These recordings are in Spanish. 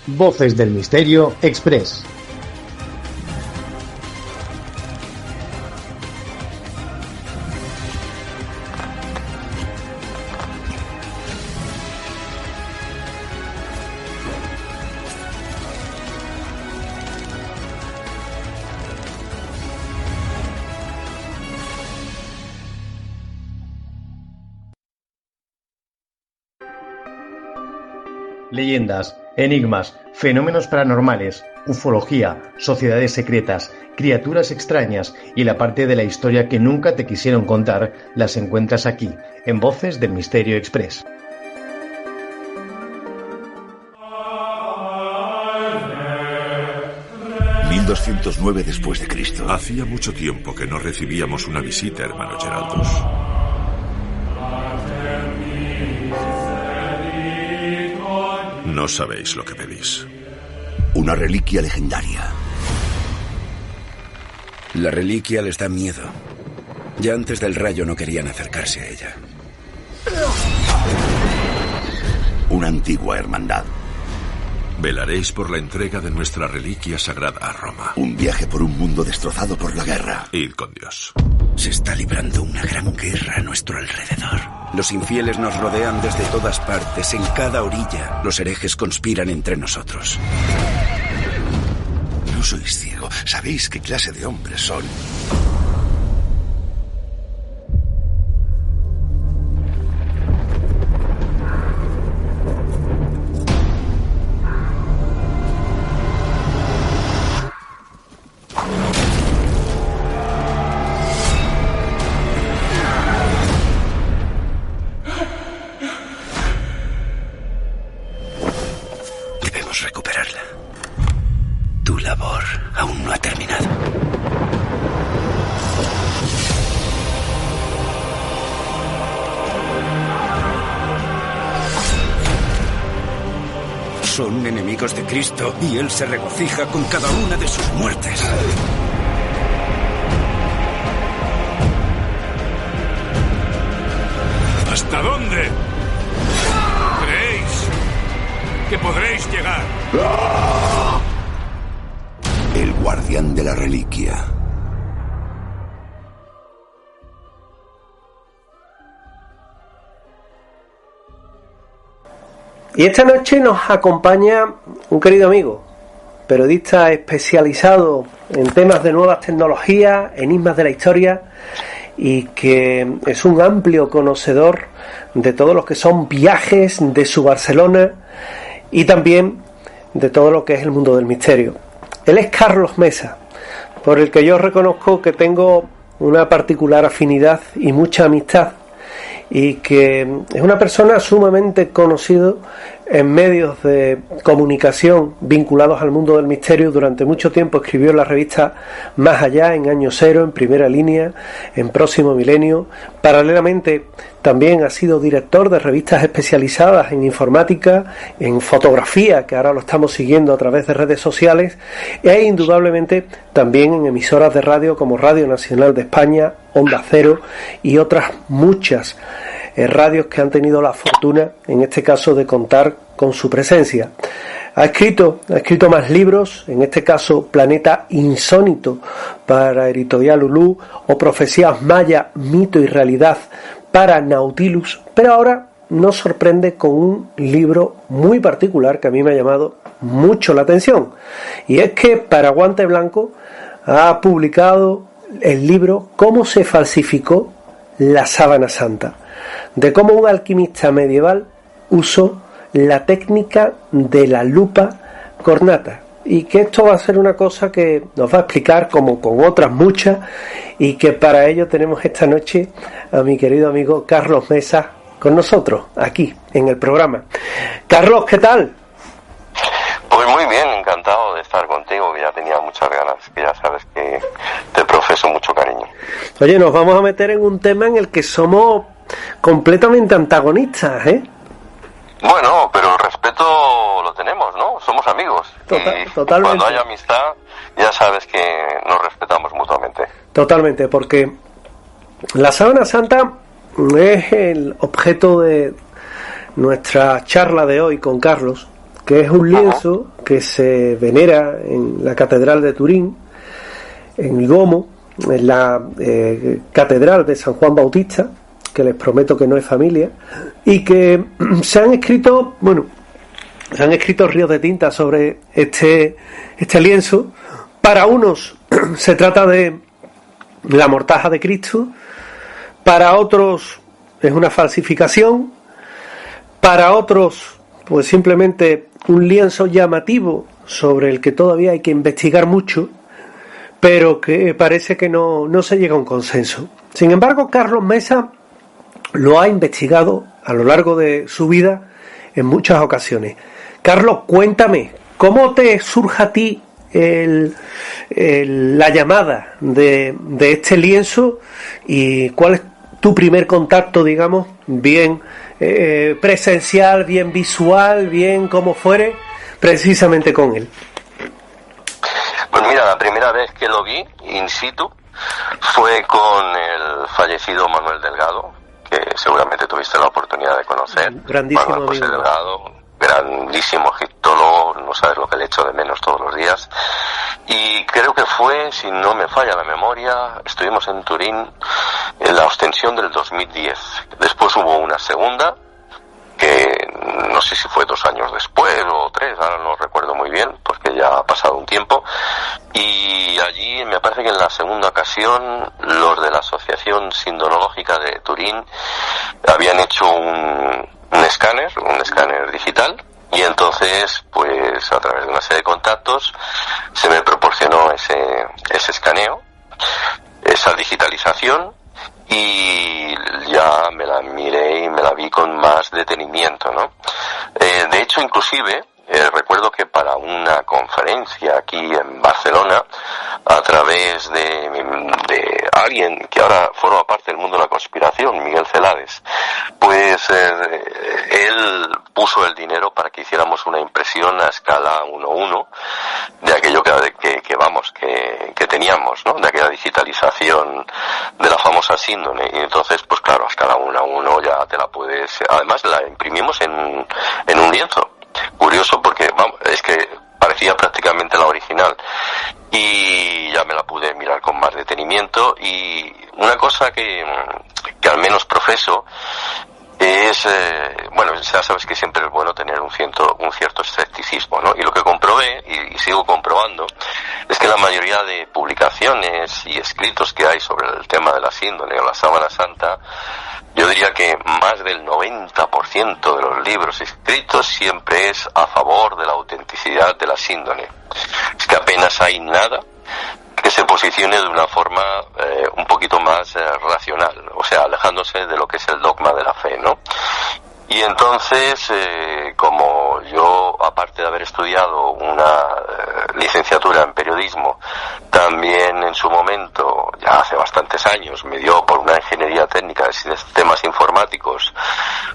Voces del Misterio Express. Leyendas, enigmas, fenómenos paranormales, ufología, sociedades secretas, criaturas extrañas y la parte de la historia que nunca te quisieron contar las encuentras aquí, en Voces del Misterio Express. ...1209 después de Cristo. Hacía mucho tiempo que no recibíamos una visita, hermano Geraldus. No sabéis lo que pedís. Una reliquia legendaria. La reliquia les da miedo. Ya antes del rayo no querían acercarse a ella. Una antigua hermandad. Velaréis por la entrega de nuestra reliquia sagrada a Roma. Un viaje por un mundo destrozado por la guerra. Id con Dios. Se está librando una gran guerra a nuestro alrededor. Los infieles nos rodean desde todas partes, en cada orilla. Los herejes conspiran entre nosotros. No sois ciego. ¿Sabéis qué clase de hombres son? Recuperarla. Tu labor aún no ha terminado. Son enemigos de Cristo y Él se regocija con cada una de sus muertes. ¿Hasta dónde creéis que podréis llegar? El guardián de la reliquia. Y esta noche nos acompaña un querido amigo, periodista especializado en temas de nuevas tecnologías, enigmas de la historia, y que es un amplio conocedor de todo lo que son viajes de su Barcelona y también de todo lo que es el mundo del misterio. Él es Carlos Mesa, por el que yo reconozco que tengo una particular afinidad y mucha amistad, y que es una persona sumamente conocido en medios de comunicación vinculados al mundo del misterio. Durante mucho tiempo escribió en la revista Más Allá, en Año Cero, en Primera Línea, en Próximo Milenio. Paralelamente también ha sido director de revistas especializadas en informática, en fotografía, que ahora lo estamos siguiendo a través de redes sociales, e indudablemente también en emisoras de radio como Radio Nacional de España, Onda Cero y otras muchas radios que han tenido la fortuna, en este caso, de contar con su presencia. Ha escrito más libros, en este caso Planeta Insólito para Editorial Lulú, o Profecías Maya, Mito y Realidad para Nautilus, pero ahora nos sorprende con un libro muy particular que a mí me ha llamado mucho la atención, y es que para Guante Blanco ha publicado el libro Cómo se falsificó la sábana santa, de cómo un alquimista medieval usó la técnica de la lupa cornata, y que esto va a ser una cosa que nos va a explicar como con otras muchas, y que para ello tenemos esta noche a mi querido amigo Carlos Mesa con nosotros aquí en el programa. Carlos, ¿qué tal? Pues muy bien, encantado de estar contigo, que ya tenía muchas ganas, que ya sabes que te profeso mucho cariño. Oye, nos vamos a meter en un tema en el que somos completamente antagonistas, ¿eh? Bueno, pero el respeto lo tenemos, ¿no? Somos amigos. Totalmente. Cuando hay amistad, ya sabes que nos respetamos mutuamente. Totalmente, porque la sábana santa es el objeto de nuestra charla de hoy con Carlos, que es un lienzo que se venera en la Catedral de Turín, en el Duomo, en la Catedral de San Juan Bautista, que les prometo que no es familia, y que se han escrito ríos de tinta sobre este lienzo. Para unos se trata de la mortaja de Cristo, para otros es una falsificación, para otros pues simplemente un lienzo llamativo sobre el que todavía hay que investigar mucho, pero que parece que no se llega a un consenso. Sin embargo, Carlos Mesa lo ha investigado a lo largo de su vida en muchas ocasiones. Carlos, cuéntame, ¿cómo te surge a ti la llamada de este lienzo y cuál es tu primer contacto, digamos, bien presencial, bien visual, bien como fuere, precisamente con él? Pues mira, la primera vez que lo vi in situ fue con el fallecido Manuel Delgado, que seguramente tuviste la oportunidad de conocer. Grandísimo Manuel José amigo. Delgado, grandísimo egiptólogo, no sabes lo que le echo de menos todos los días. Y creo que fue, si no me falla la memoria, estuvimos en Turín en la ostensión del 2010. Después hubo una segunda, que no sé si fue 2 años después o 3, ahora no recuerdo muy bien, porque ya ha pasado un tiempo. Y allí me parece que en la segunda ocasión los de la Asociación Sindonológica de Turín habían hecho un escáner digital, y entonces pues a través de una serie de contactos se me proporcionó ese escaneo, esa digitalización, y ya me la miré y me la vi con más detenimiento, ¿no? De hecho, inclusive recuerdo que para una conferencia aquí en Barcelona, a través de alguien que ahora forma parte del mundo de la conspiración, Miguel Celades, pues él puso el dinero para que hiciéramos una impresión a escala 1:1 de aquello que teníamos, ¿no? De aquella digitalización de la famosa síndrome. Y entonces, pues claro, a escala 1:1 ya te la puedes... Además la imprimimos en un lienzo. Curioso porque, vamos, es que parecía prácticamente la original, y ya me la pude mirar con más detenimiento. Y una cosa que al menos profeso es, bueno, ya sabes que siempre es bueno tener un cierto escepticismo, ¿no? Y lo que comprobé, y sigo comprobando, es que la mayoría de publicaciones y escritos que hay sobre el tema de la síndrome o la sábana santa, yo diría que más del 90% de los libros escritos siempre es a favor de la autenticidad de la síndrome. Es que apenas hay nada que se posicione de una forma un poquito más racional, o sea, alejándose de lo que es el dogma de la fe, ¿no? Y entonces, como yo, aparte de haber estudiado una licenciatura en periodismo, también en su momento, ya hace bastantes años, me dio por una ingeniería técnica de sistemas informáticos,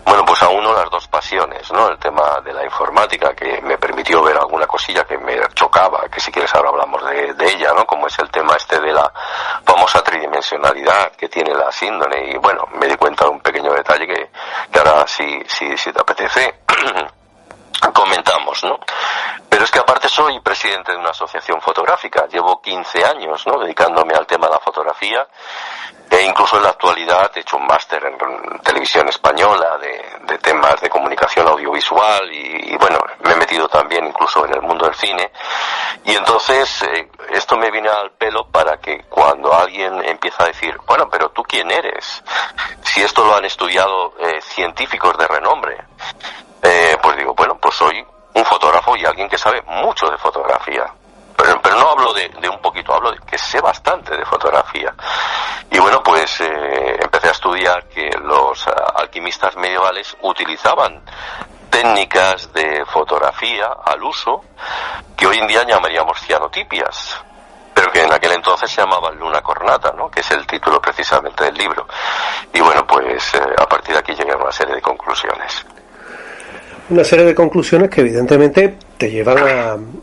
bueno, pues a uno las dos pasiones, ¿no? El tema de la informática, que me permitió ver alguna cosilla que me chocaba, que si quieres ahora hablamos de ella, ¿no? Como es el tema de la famosa tridimensionalidad que tiene la síndrome. Y bueno, me di cuenta de un pequeño detalle que ahora si te apetece comentamos, ¿no? Pero es que aparte soy presidente de una asociación fotográfica, llevo 15 años, ¿no?, dedicándome al tema de la fotografía, e incluso en la actualidad he hecho un máster en televisión española de temas de comunicación audiovisual, y bueno, me he metido también incluso en el mundo del cine. Y entonces esto me viene al pelo para que cuando alguien empieza a decir, bueno, pero ¿tú quién eres? Si esto lo han estudiado científicos de renombre, pues digo, bueno, pues soy un fotógrafo y alguien que sabe mucho de fotografía. Pero no hablo de un poquito, hablo de que sé bastante de fotografía. Y bueno, pues empecé a estudiar que los alquimistas medievales utilizaban técnicas de fotografía al uso que hoy en día llamaríamos cianotipias, pero que en aquel entonces se llamaban luna cornata, ¿no?, que es el título precisamente del libro. Y bueno, pues a partir de aquí llegué a una serie de conclusiones. Una serie de conclusiones que evidentemente te llevan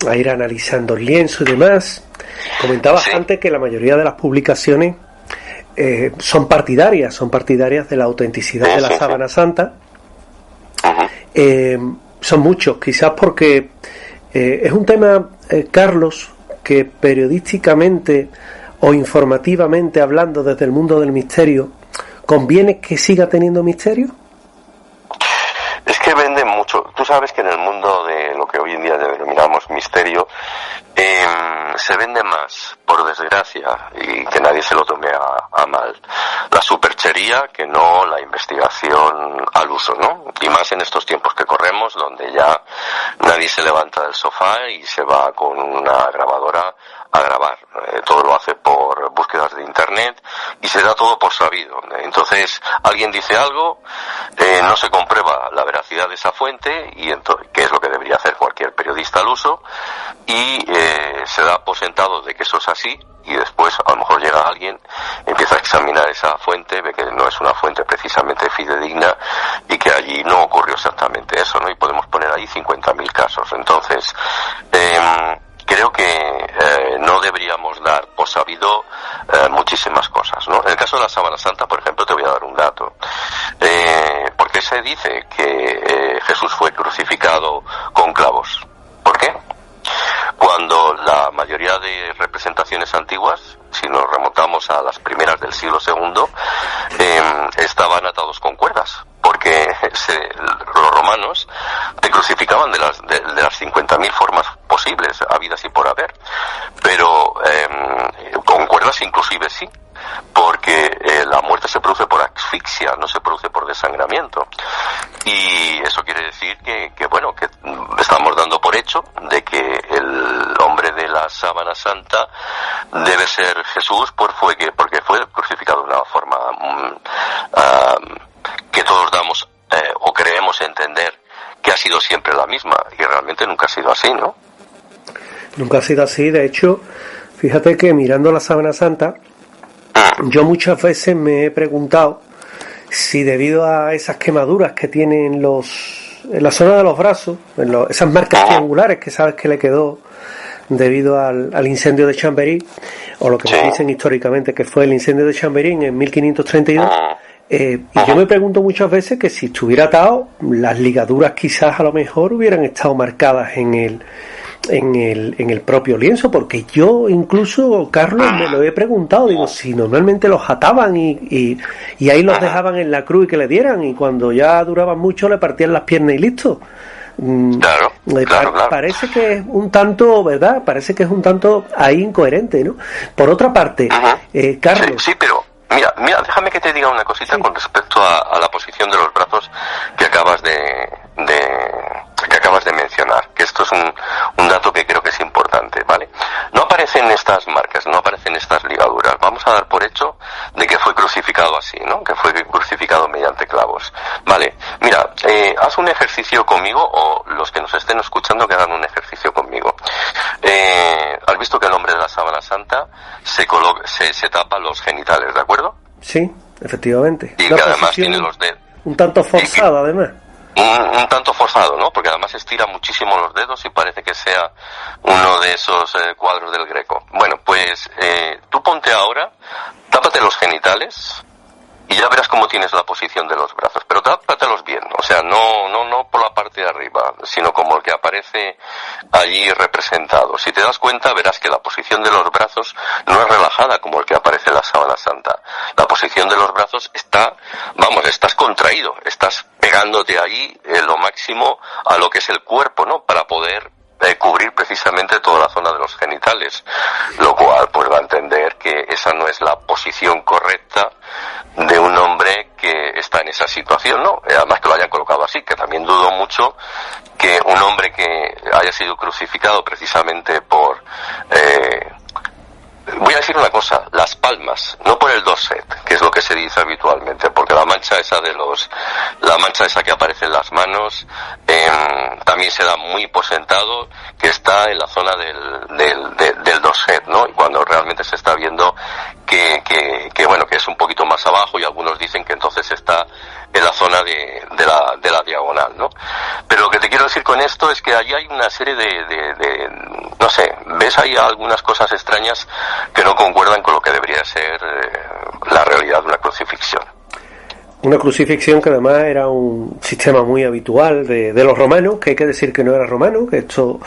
a ir analizando el lienzo y demás. Comentabas antes que la mayoría de las publicaciones son partidarias de la autenticidad de la sábana santa. son muchos, quizás porque es un tema, Carlos, que periodísticamente o informativamente hablando desde el mundo del misterio, ¿conviene que siga teniendo misterio? Es que venden mucho. Tú sabes que en el mundo de lo que hoy en día denominamos misterio, se vende más, por desgracia, y que nadie se lo tome a mal, la superchería que no la investigación al uso, ¿no? Y más en estos tiempos que corremos, donde ya nadie se levanta del sofá y se va con una grabadora a grabar. Todo lo hace por búsquedas de internet y se da todo por sabido. Entonces, alguien dice algo, no se comprueba la veracidad de esa fuente, y entonces, que es lo que debería hacer cualquier periodista al uso, y se da por sentado de que eso es así, y después a lo mejor llega alguien, empieza a examinar esa fuente, ve que no es una fuente precisamente fidedigna y que allí no ocurrió exactamente eso, ¿no? Y podemos poner ahí 50.000 casos. Entonces, creo que no deberíamos dar por sabido muchísimas cosas, ¿no? En el caso de la Sábana Santa, por ejemplo, te voy a dar un dato. ¿Por qué se dice que Jesús fue crucificado con clavos? ¿Por qué? Cuando la mayoría de representaciones antiguas, si nos remontamos a las primeras del siglo II, estaban atados con cuerdas, porque los romanos te crucificaban de las 50.000 formas posibles, habidas y por haber, pero con cuerdas inclusive sí, porque la muerte se produce por asfixia, no se produce por desangramiento, y eso quiere decir que estamos dando por hecho de que el hombre de la Sábana Santa debe ser Jesús, porque fue crucificado de una forma que todos damos o creemos entender que ha sido siempre la misma, y realmente nunca ha sido así, ¿no? Nunca ha sido así. De hecho, fíjate que mirando la Sábana Santa, yo muchas veces me he preguntado si debido a esas quemaduras que tienen en la zona de los brazos, esas marcas triangulares que sabes que le quedó debido al incendio de Chamberí, o lo que nos dicen históricamente que fue el incendio de Chamberí en 1532, y yo me pregunto muchas veces que si estuviera atado, las ligaduras quizás a lo mejor hubieran estado marcadas en el propio lienzo, porque yo incluso, Carlos, me lo he preguntado, digo, si normalmente los ataban y ahí los dejaban en la cruz y que le dieran, y cuando ya duraban mucho le partían las piernas y listo. Claro. Parece que es un tanto, ¿verdad? Parece que es un tanto ahí incoherente, ¿no? Por otra parte, Carlos. Sí, pero mira, déjame que te diga una cosita con respecto a la posición de los brazos que acabas de mencionar, que esto es un dato que creo que es importante, ¿vale? No aparecen estas marcas, no aparecen estas ligaduras. Vamos a dar por hecho de que fue crucificado así, ¿no? Que fue crucificado mediante clavos. Vale, mira, haz un ejercicio conmigo, o los que nos estén escuchando que hagan un ejercicio conmigo. ¿Has visto que el hombre de la Sábana Santa se tapa los genitales, ¿de acuerdo? Sí, efectivamente. Y que además tiene los dedos. Un tanto forzado, además. Un tanto forzado, ¿no? Porque además estira muchísimo los dedos y parece que sea uno de esos cuadros del Greco. Bueno, pues tú ponte ahora, tápate los genitales y ya verás cómo tienes la posición de los brazos. Pero tápatelos bien, o sea, no por la parte de arriba, sino como el que aparece allí representado. Si te das cuenta, verás que la posición de los brazos no es relajada como el que aparece en la Sábana Santa. La posición de los brazos estás contraído, estás pegándote ahí lo máximo a lo que es el cuerpo, ¿no? Para poder cubrir precisamente toda la zona de los genitales, lo cual pues va a entender que esa no es la posición correcta de un hombre que está en esa situación, ¿no? Además que lo hayan colocado así, que también dudo mucho que un hombre que haya sido crucificado precisamente por voy a decir una cosa, las palmas, no por el dorset, que es lo que se dice habitualmente, porque la mancha esa que aparece en las manos también se da muy por sentado que está en la zona del dorset, ¿no? Y cuando realmente se está viendo que es un poquito más abajo, y algunos dicen que entonces está en la zona de la diagonal, ¿no? Pero lo que te quiero decir con esto es que allí hay una serie de no sé, ves ahí algunas cosas extrañas que no concuerdan con lo que debería ser la realidad de una crucifixión. Una crucifixión que además era un sistema muy habitual de los romanos, que hay que decir que no era romano, que esto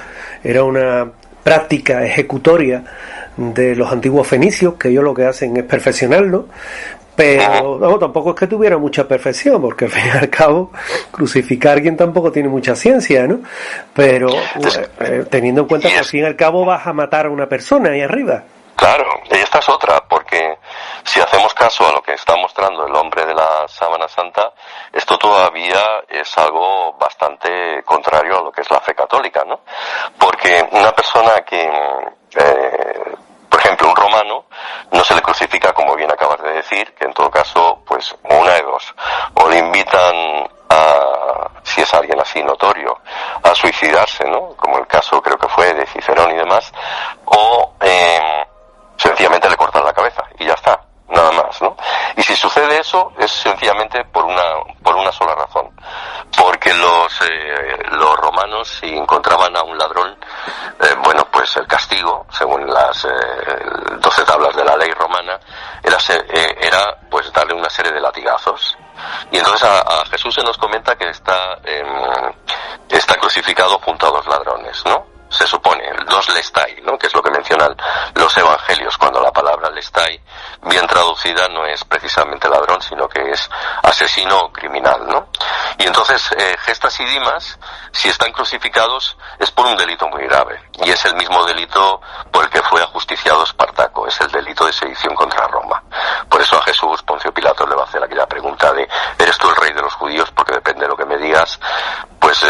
era una práctica ejecutoria de los antiguos fenicios, que ellos lo que hacen es perfeccionarlo, pero no, tampoco es que tuviera mucha perfección, porque al fin y al cabo crucificar a alguien tampoco tiene mucha ciencia, ¿no? Pero teniendo en cuenta que al fin y al cabo vas a matar a una persona ahí arriba. Claro, y esta es otra, porque si hacemos caso a lo que está mostrando el hombre de la sábana santa, esto todavía es algo bastante contrario a lo que es la fe católica, ¿no? Porque una persona que, por ejemplo, un romano, no se le crucifica, como bien acabas de decir, que en todo caso, pues una de dos, o le invitan a, si es alguien así notorio, a suicidarse, ¿no? Como el caso creo que fue de Cicerón y demás, o sencillamente le cortan la cabeza y ya está, nada más, ¿no? Y si sucede eso es sencillamente por una sola razón, porque los romanos, si encontraban a un ladrón, bueno, pues el castigo, según las 12 tablas de la ley romana, era pues darle una serie de latigazos. Y entonces a Jesús se nos comenta que está crucificado junto a dos ladrones, ¿no? Se supone, dos lestai, ¿no? Que es lo que mencionan los evangelios, cuando la palabra lestai, bien traducida, no es precisamente ladrón, sino que es asesino o criminal, ¿no? Y entonces, Gestas y Dimas, si están crucificados, es por un delito muy grave, y es el mismo delito por el que fue ajusticiado Espartaco, es el delito de sedición contra Roma. Por eso a Jesús, Poncio Pilato le va a hacer aquella pregunta de, ¿eres tú el rey de los judíos? Porque depende de lo que me digas, pues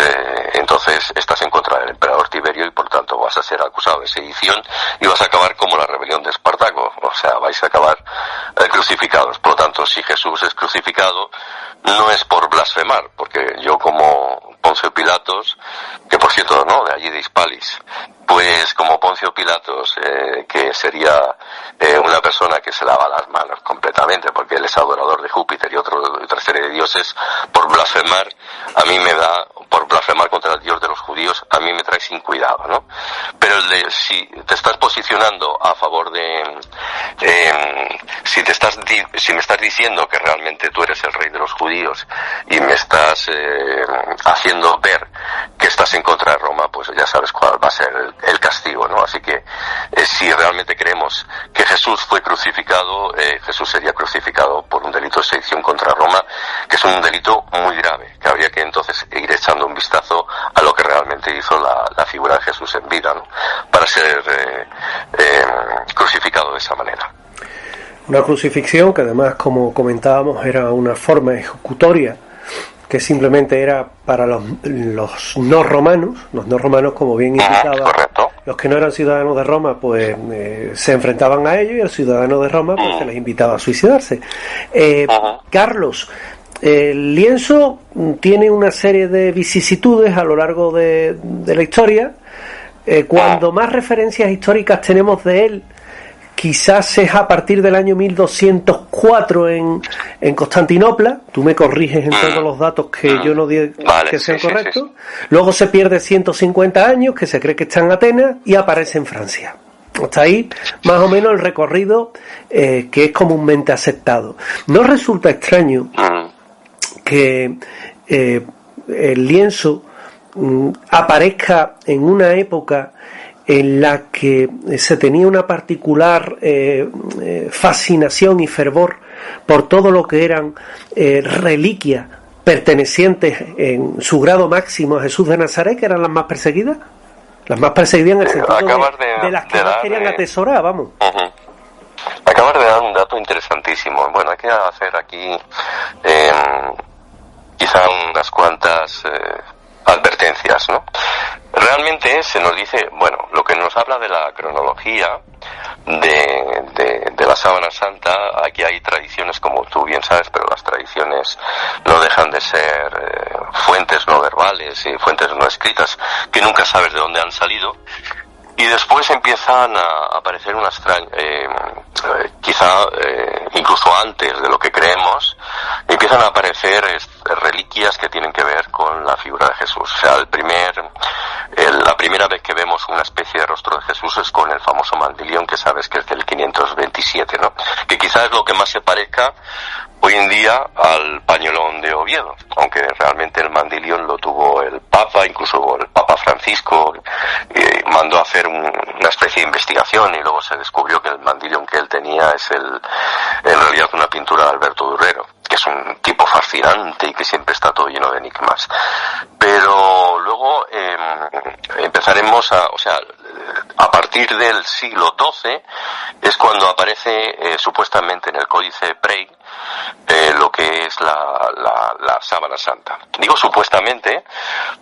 entonces estás en contra del emperador Tiberio y por tanto vas a ser acusado de sedición y vas a acabar como la rebelión de Espartaco, o sea, vais a acabar crucificados. Por lo tanto, si Jesús es crucificado, no es por blasfemar, porque yo como Poncio Pilatos, que por cierto, no, de allí de Hispalis, pues como Poncio Pilatos, que sería una persona que se lava las manos completamente, porque él es adorador de Júpiter y otra serie de dioses, por blasfemar, a mí me da, por blasfemar contra el Dios de los judíos, a mí me trae sin cuidado, ¿no? Pero si te estás posicionando a favor de, si me estás diciendo que realmente tú eres el rey de los judíos y me estás haciendo ver que estás en contra de Roma, pues ya sabes cuál va a ser el castigo, ¿no? Así que si realmente creemos que Jesús fue crucificado, Jesús sería crucificado por un delito de sedición contra Roma, que es un delito muy grave, que habría que entonces ir echando un vistazo a lo que realmente hizo la figura de Jesús en vida, ¿no? Para ser crucificado de esa manera. Una crucifixión que además, como comentábamos, era una forma ejecutoria que simplemente era para los no romanos, como bien indicaba, los que no eran ciudadanos de Roma, pues se enfrentaban a ellos, y el ciudadano de Roma pues se les invitaba a suicidarse. Carlos, el lienzo tiene una serie de vicisitudes a lo largo de la historia. Cuando más referencias históricas tenemos de él, quizás es a partir del año 1204 en Constantinopla. Tú me corriges en todos los datos que yo no diga que sean correctos. Luego se pierde 150 años, que se cree que está en Atenas, y aparece en Francia. Hasta ahí, más o menos, el recorrido que es comúnmente aceptado. ¿No resulta extraño que el lienzo aparezca en una época en la que se tenía una particular fascinación y fervor por todo lo que eran reliquias pertenecientes en su grado máximo a Jesús de Nazaret, que eran las más perseguidas? Las más perseguidas en el sentido de las que más querían atesorar, vamos. Acabas de dar un dato interesantísimo. Bueno, hay que hacer aquí quizá unas cuantas advertencias, ¿no? Realmente se nos dice, bueno, lo que nos habla de la cronología de la Sábana Santa, aquí hay tradiciones, como tú bien sabes, pero las tradiciones no dejan de ser fuentes no verbales y fuentes no escritas, que nunca sabes de dónde han salido. Y después empiezan a aparecer unas quizá incluso antes de lo que creemos, empiezan a aparecer reliquias que tienen que ver con la figura de Jesús. O sea, la primera vez que vemos vemos una especie de rostro de Jesús es con el famoso mandilión que sabes que es del 527, ¿no? Que quizás es lo que más se parezca hoy en día al pañolón de Oviedo, aunque realmente el mandilión lo tuvo el Papa, incluso el Papa Francisco mandó a hacer una especie de investigación y luego se descubrió que el mandilión que él tenía es en realidad una pintura de Alberto Durrero, que es un tipo fascinante y que siempre está todo lleno de enigmas. Pero luego empezaremos a partir del siglo XII es cuando aparece supuestamente en el Códice Prey lo que es la sábana santa. Digo supuestamente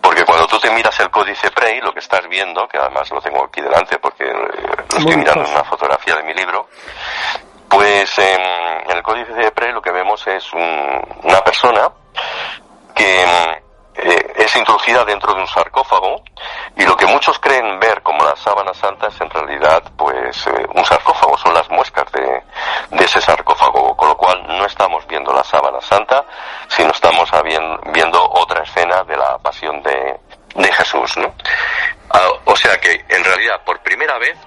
porque cuando tú te miras el Códice Prey, lo que estás viendo, que además lo tengo aquí delante porque lo estoy mirando en una fotografía de mi libro, pues en el Códice de Prey lo que vemos es una persona que es introducida dentro de un sarcófago, y lo que muchos creen ver como la sábana santa es en realidad pues un sarcófago, son las muescas de ese sarcófago, con lo cual no estamos viendo la sábana santa, sino estamos viendo otra escena de la pasión de Jesús, ¿no? O sea que en realidad por primera vez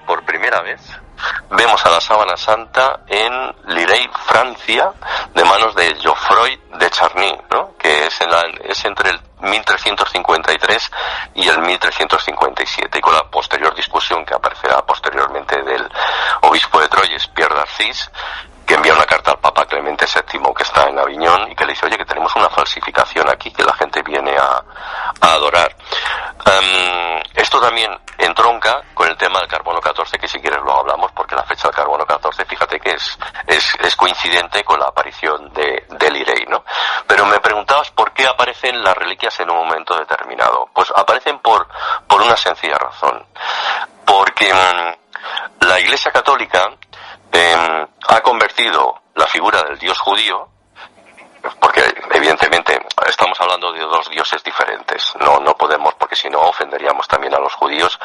vemos a la sábana santa en Lirey, Francia, de manos de Geoffroy de Charny, ¿no? Que es entre el 1353 y el 1357, y con la posterior discusión que aparecerá posteriormente del obispo de Troyes, Pierre d'Arcis, que envía una carta al Papa Clemente VII, que está en Aviñón, y que le dice, oye, que tenemos una falsificación aquí, que la gente viene a adorar. Esto también entronca con el tema del carbono 14, que si quieres lo hablamos, porque la fecha del carbono 14, fíjate que es coincidente con la aparición de Lirey, ¿no? Pero me preguntabas por qué aparecen las reliquias en un momento determinado. Pues aparecen por una sencilla razón. Porque la Iglesia Católica ha convertido la figura del Dios judío, porque evidentemente estamos hablando de dos dioses diferentes, no podemos, porque si no ofenderíamos también a los judíos,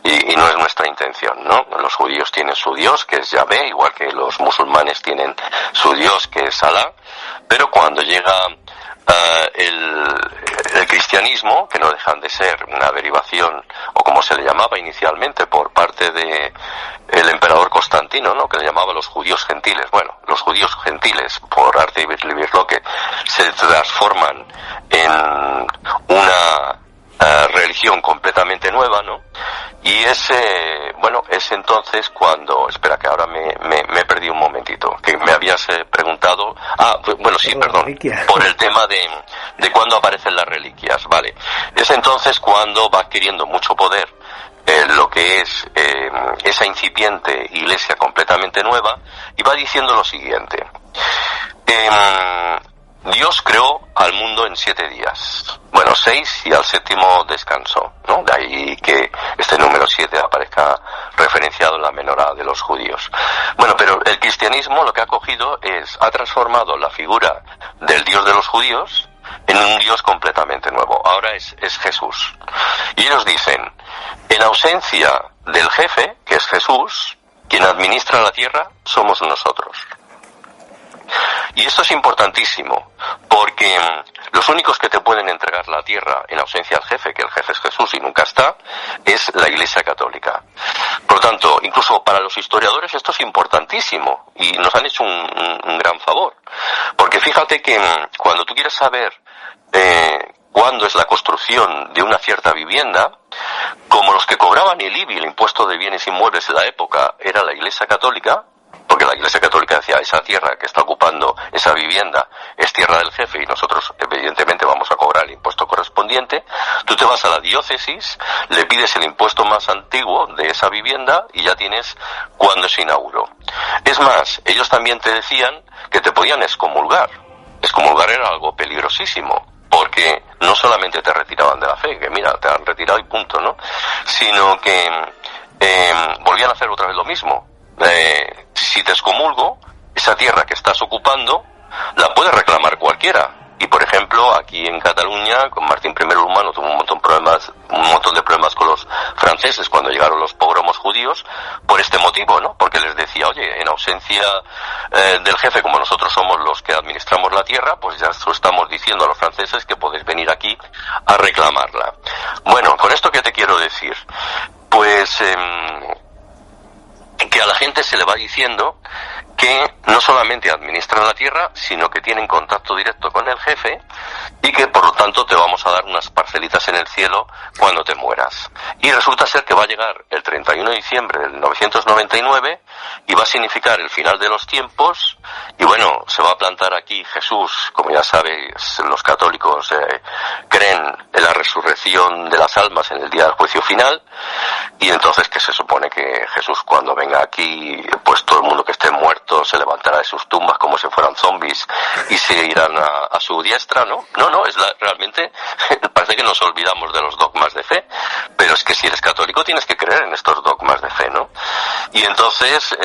y no es nuestra intención, ¿no? Los judíos tienen su Dios, que es Yahvé, igual que los musulmanes tienen su Dios, que es Alá, pero cuando llega el cristianismo, que no dejan de ser una derivación, o como se le llamaba inicialmente por parte de el emperador Constantino, ¿no? Que le llamaba los judíos gentiles. Bueno, los judíos gentiles, por arte de Libirloque, se transforman en una religión completamente nueva, ¿no? Y es entonces cuando, espera que ahora me he perdido un momentito, que me habías preguntado, perdón, por el tema de cuándo aparecen las reliquias, vale. Es entonces cuando va adquiriendo mucho poder lo que es esa incipiente iglesia completamente nueva, y va diciendo lo siguiente: Dios creó al mundo en 7 días. Bueno, 6 y al 7º descansó, ¿no? De ahí que este número 7 aparezca referenciado en la menorá de los judíos. Bueno, pero el cristianismo lo que ha cogido ha transformado la figura del Dios de los judíos en un Dios completamente nuevo. Ahora es Jesús. Y ellos dicen, en ausencia del jefe, que es Jesús, quien administra la tierra somos nosotros. Y esto es importantísimo, porque los únicos que te pueden entregar la tierra en ausencia del jefe, que el jefe es Jesús y nunca está, es la Iglesia Católica. Por lo tanto, incluso para los historiadores esto es importantísimo, y nos han hecho un gran favor. Porque fíjate que cuando tú quieres saber cuándo es la construcción de una cierta vivienda, como los que cobraban el IBI, el impuesto de bienes inmuebles en la época, era la Iglesia Católica, porque la Iglesia Católica decía, esa tierra que está ocupando esa vivienda es tierra del jefe y nosotros evidentemente vamos a cobrar el impuesto correspondiente, tú te vas a la diócesis, le pides el impuesto más antiguo de esa vivienda y ya tienes cuándo se inauguró. Es más, ellos también te decían que te podían excomulgar. Excomulgar era algo peligrosísimo, porque no solamente te retiraban de la fe, que mira, te han retirado y punto, ¿no? Sino que volvían a hacer otra vez lo mismo. Si te excomulgo, esa tierra que estás ocupando la puede reclamar cualquiera. Y por ejemplo, aquí en Cataluña, con Martín I el Humano tuvo un montón de problemas con los franceses cuando llegaron los pogromos judíos, por este motivo, ¿no? Porque les decía, oye, en ausencia del jefe, como nosotros somos los que administramos la tierra, pues ya estamos diciendo a los franceses que podéis venir aquí a reclamarla. Bueno, con esto, ¿qué te quiero decir? pues que a la gente se le va diciendo que no solamente administran la tierra, sino que tienen contacto directo con el jefe y que por lo tanto te vamos a dar unas parcelitas en el cielo cuando te mueras. Y resulta ser que va a llegar el 31 de diciembre del 999 y va a significar el final de los tiempos y bueno, se va a plantar aquí Jesús, como ya sabéis, los católicos creen en la resurrección de las almas en el día del juicio final y entonces que se supone que Jesús cuando venga aquí, pues todo el mundo que esté muerto se levantará de sus tumbas como si fueran zombies y se irán a su diestra, ¿no? No, realmente parece que nos olvidamos de los dogmas de fe, pero es que si eres católico tienes que creer en estos dogmas de fe, ¿no? Y entonces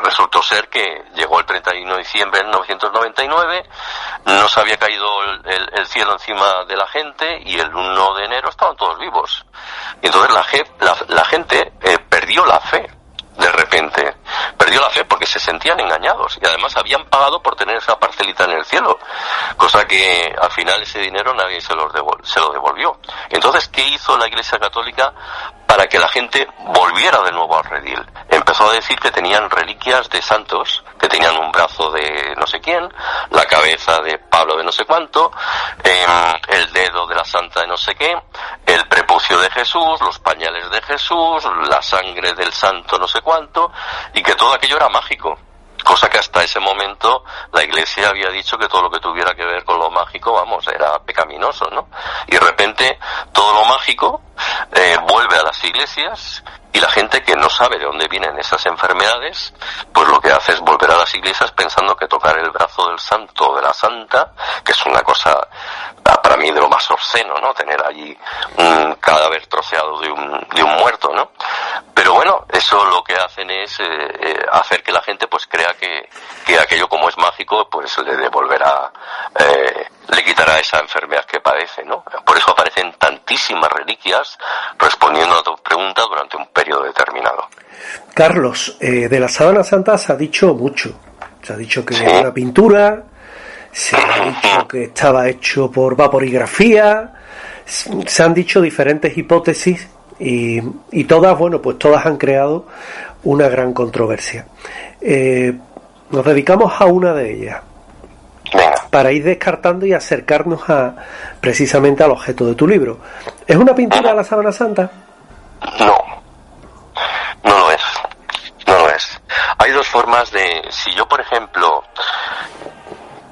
resultó ser que llegó el 31 de diciembre de 1999, no se había caído el cielo encima de la gente y el 1 de enero estaban todos vivos. Y entonces la gente perdió la fe. De repente perdió la fe porque se sentían engañados y además habían pagado por tener esa parcelita en el cielo, cosa que al final ese dinero nadie se lo devolvió. Entonces, ¿qué hizo la Iglesia Católica para que la gente volviera de nuevo al redil? Empezó a decir que tenían reliquias de santos, que tenían un brazo de no sé quién, la cabeza de Pablo de no sé cuánto, el dedo de la santa de no sé qué, el prepucio de Jesús, los pañales de Jesús, la sangre del santo no sé cuánto, y que todo aquello era mágico. Cosa que hasta ese momento la Iglesia había dicho que todo lo que tuviera que ver con lo mágico, vamos, era pecaminoso, ¿no? Y de repente todo lo mágico vuelve a las iglesias y la gente que no sabe de dónde vienen esas enfermedades, pues lo que hace es volver a las iglesias pensando que tocar el brazo del santo o de la santa, que es una cosa para mí de lo más obsceno, ¿no? Tener allí un cadáver troceado de un muerto, ¿no? Pero bueno, eso lo que hacen es hacer que la gente pues crea que aquello como es mágico, pues le devolverá, le quitará esa enfermedad que padece, ¿no? Por eso aparecen tantísimas reliquias respondiendo a tu pregunta durante un periodo determinado. Carlos, de la Sábana Santa se ha dicho mucho. Se ha dicho que era una pintura, se ha dicho que estaba hecho por vaporigrafía, se han dicho diferentes hipótesis y todas, bueno, pues todas han creado una gran controversia. Nos dedicamos a una de ellas para ir descartando y acercarnos precisamente al objeto de tu libro. ¿Es una pintura de la Sábana Santa? No lo es. Hay dos formas si yo, por ejemplo,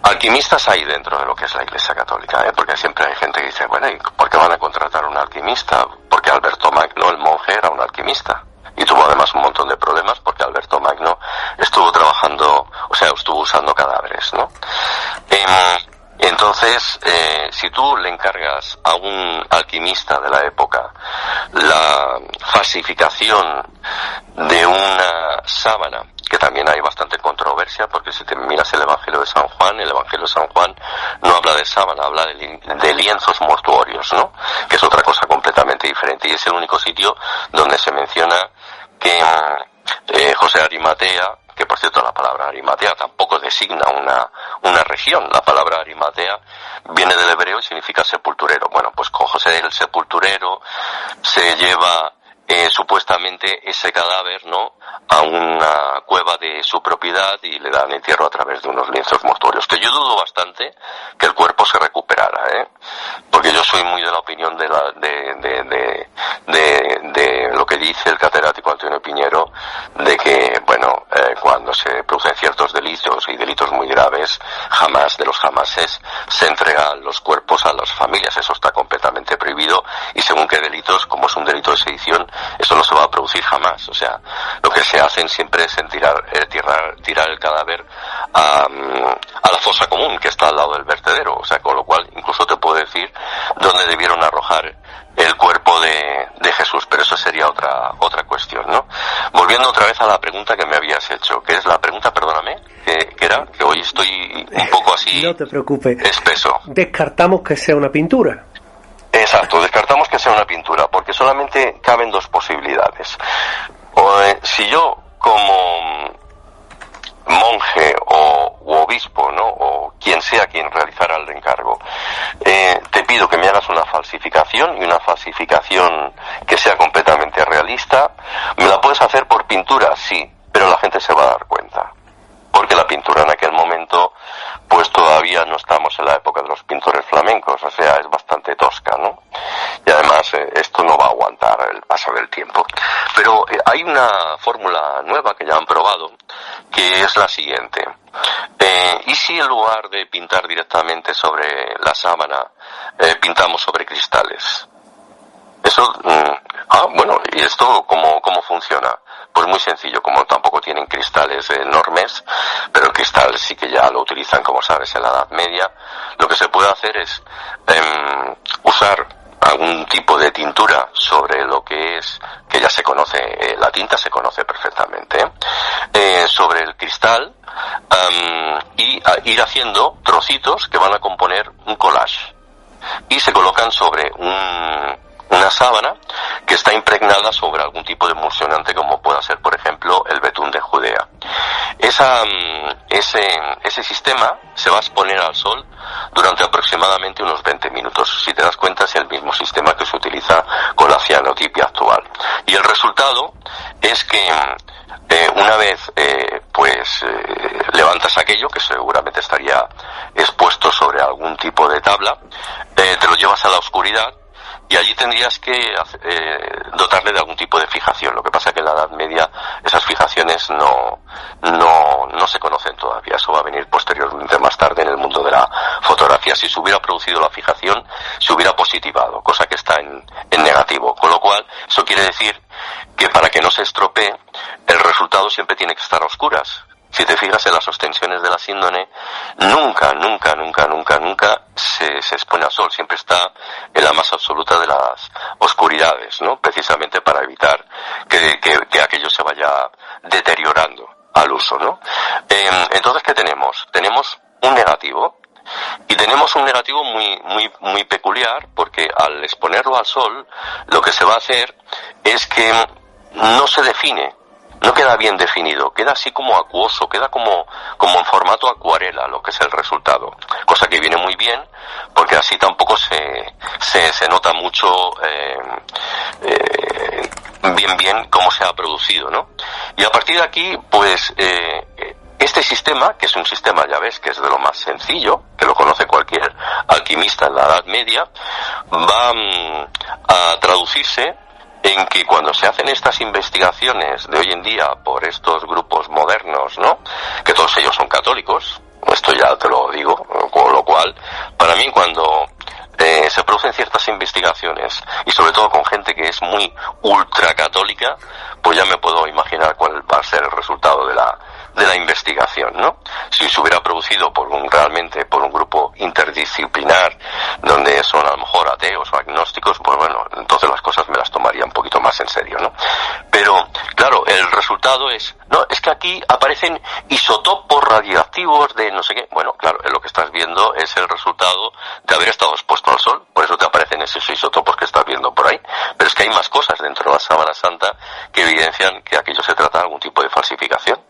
alquimistas hay dentro de lo que es la Iglesia Católica, porque siempre hay gente que dice, bueno, ¿y por qué van a contratar a un alquimista? Porque Alberto Magno, el monje, era un alquimista. Y tuvo además un montón de problemas porque Alberto Magno estuvo usando cadáveres, ¿no? Entonces, si tú le encargas a un alquimista de la época la falsificación de una sábana, que también hay bastante controversia, porque si te miras el Evangelio de San Juan no habla de sábana, habla de lienzos mortuorios, ¿no? Que es otra cosa completamente diferente, y es el único sitio donde se menciona que José de Arimatea, que por cierto la palabra Arimatea tampoco designa una región, la palabra Arimatea viene del hebreo y significa sepulturero. Bueno, pues con José el sepulturero se lleva supuestamente ese cadáver, ¿no?, a una cueva de su propiedad y le dan entierro a través de unos lienzos mortuorios, que yo dudo bastante que el cuerpo se recuperara, porque yo soy muy de la opinión de lo que dice el catedrático Antonio Piñero, de que, bueno, cuando se producen ciertos delitos y delitos muy graves, jamás de los jamases se entregan los cuerpos a las familias. Eso está completamente prohibido, y según qué delitos, como es un delito de sedición, eso no se va a producir jamás. O sea, lo que se hacen siempre es tirar el cadáver a la fosa común que está al lado del vertedero. O sea, con lo cual incluso te puedo decir dónde debieron arrojar el cuerpo de Jesús, pero eso sería otra cuestión, ¿no? Volviendo otra vez a la pregunta que me habías hecho, que es la pregunta, perdóname, que era, que hoy estoy un poco así. No te preocupes. Espeso. Descartamos que sea una pintura. Exacto, descartamos que sea una pintura, porque solamente caben dos posibilidades. Si yo, como monje u obispo, ¿no?, o quien sea quien realizara el encargo, te pido que me hagas una falsificación, y una falsificación que sea completamente realista. ¿Me la puedes hacer por pintura? Sí, pero la gente se va a dar cuenta. Porque la pintura en aquel momento, pues todavía no estamos en la época de los pintores flamencos, o sea, es bastante tosca, ¿no? Y además esto no va a aguantar el paso del tiempo. Pero hay una fórmula nueva que ya han probado, que es la siguiente. ¿Y si en lugar de pintar directamente sobre la sábana, pintamos sobre cristales? Eso, bueno, ¿y esto cómo funciona? Pues muy sencillo, como tampoco tienen cristales enormes, pero el cristal sí que ya lo utilizan, como sabes, en la Edad Media, lo que se puede hacer es usar algún tipo de tintura sobre lo que es, que ya se conoce, la tinta se conoce perfectamente, sobre el cristal, y ir haciendo trocitos que van a componer un collage, y se colocan sobre una sábana que está impregnada sobre algún tipo de emulsionante, como pueda ser, por ejemplo, el betún de Judea. Ese sistema se va a exponer al sol durante aproximadamente unos 20 minutos. Si te das cuenta, es el mismo sistema que se utiliza con la cianotipia actual. Y el resultado es que una vez levantas aquello, que seguramente estaría expuesto sobre algún tipo de tabla, te lo llevas a la oscuridad, y allí tendrías que dotarle de algún tipo de fijación. Lo que pasa es que en la Edad Media esas fijaciones no se conocen todavía. Eso va a venir posteriormente, más tarde, en el mundo de la fotografía. Si se hubiera producido la fijación, se hubiera positivado, cosa que está en negativo. Con lo cual, eso quiere decir que para que no se estropee, el resultado siempre tiene que estar a oscuras. Si te fijas en las ostensiones de la síndone, nunca se expone al sol, siempre está en la más absoluta de las oscuridades, ¿no? Precisamente para evitar que aquello se vaya deteriorando al uso, ¿no? Entonces, ¿qué tenemos? Tenemos un negativo, y tenemos un negativo muy peculiar, porque al exponerlo al sol, lo que se va a hacer es que no se define. No queda bien definido, queda así como acuoso, queda como en formato acuarela, lo que es el resultado. Cosa que viene muy bien, porque así tampoco se nota mucho bien cómo se ha producido, ¿no? Y a partir de aquí, pues, este sistema, que es un sistema, ya ves, que es de lo más sencillo, que lo conoce cualquier alquimista en la Edad Media, va a traducirse en que cuando se hacen estas investigaciones de hoy en día por estos grupos modernos, ¿no?, que todos ellos son católicos, esto ya te lo digo, con lo cual, para mí, cuando se producen ciertas investigaciones, y sobre todo con gente que es muy ultracatólica, pues ya me puedo imaginar cuál va a ser el resultado de la investigación, ¿no? Si se hubiera producido realmente por un grupo interdisciplinar, donde son a lo mejor ateos o agnósticos, pues bueno, entonces las cosas me las tomaría un poquito más en serio, ¿no? Pero, claro, el resultado es que aquí aparecen isotopos radioactivos de no sé qué. Bueno, claro, lo que estás viendo es el resultado de haber estado expuesto al sol, por eso te aparecen esos isotopos que estás viendo por ahí. Pero es que hay más cosas dentro de la sábana santa que evidencian que aquello se trata de algún tipo de falsificación.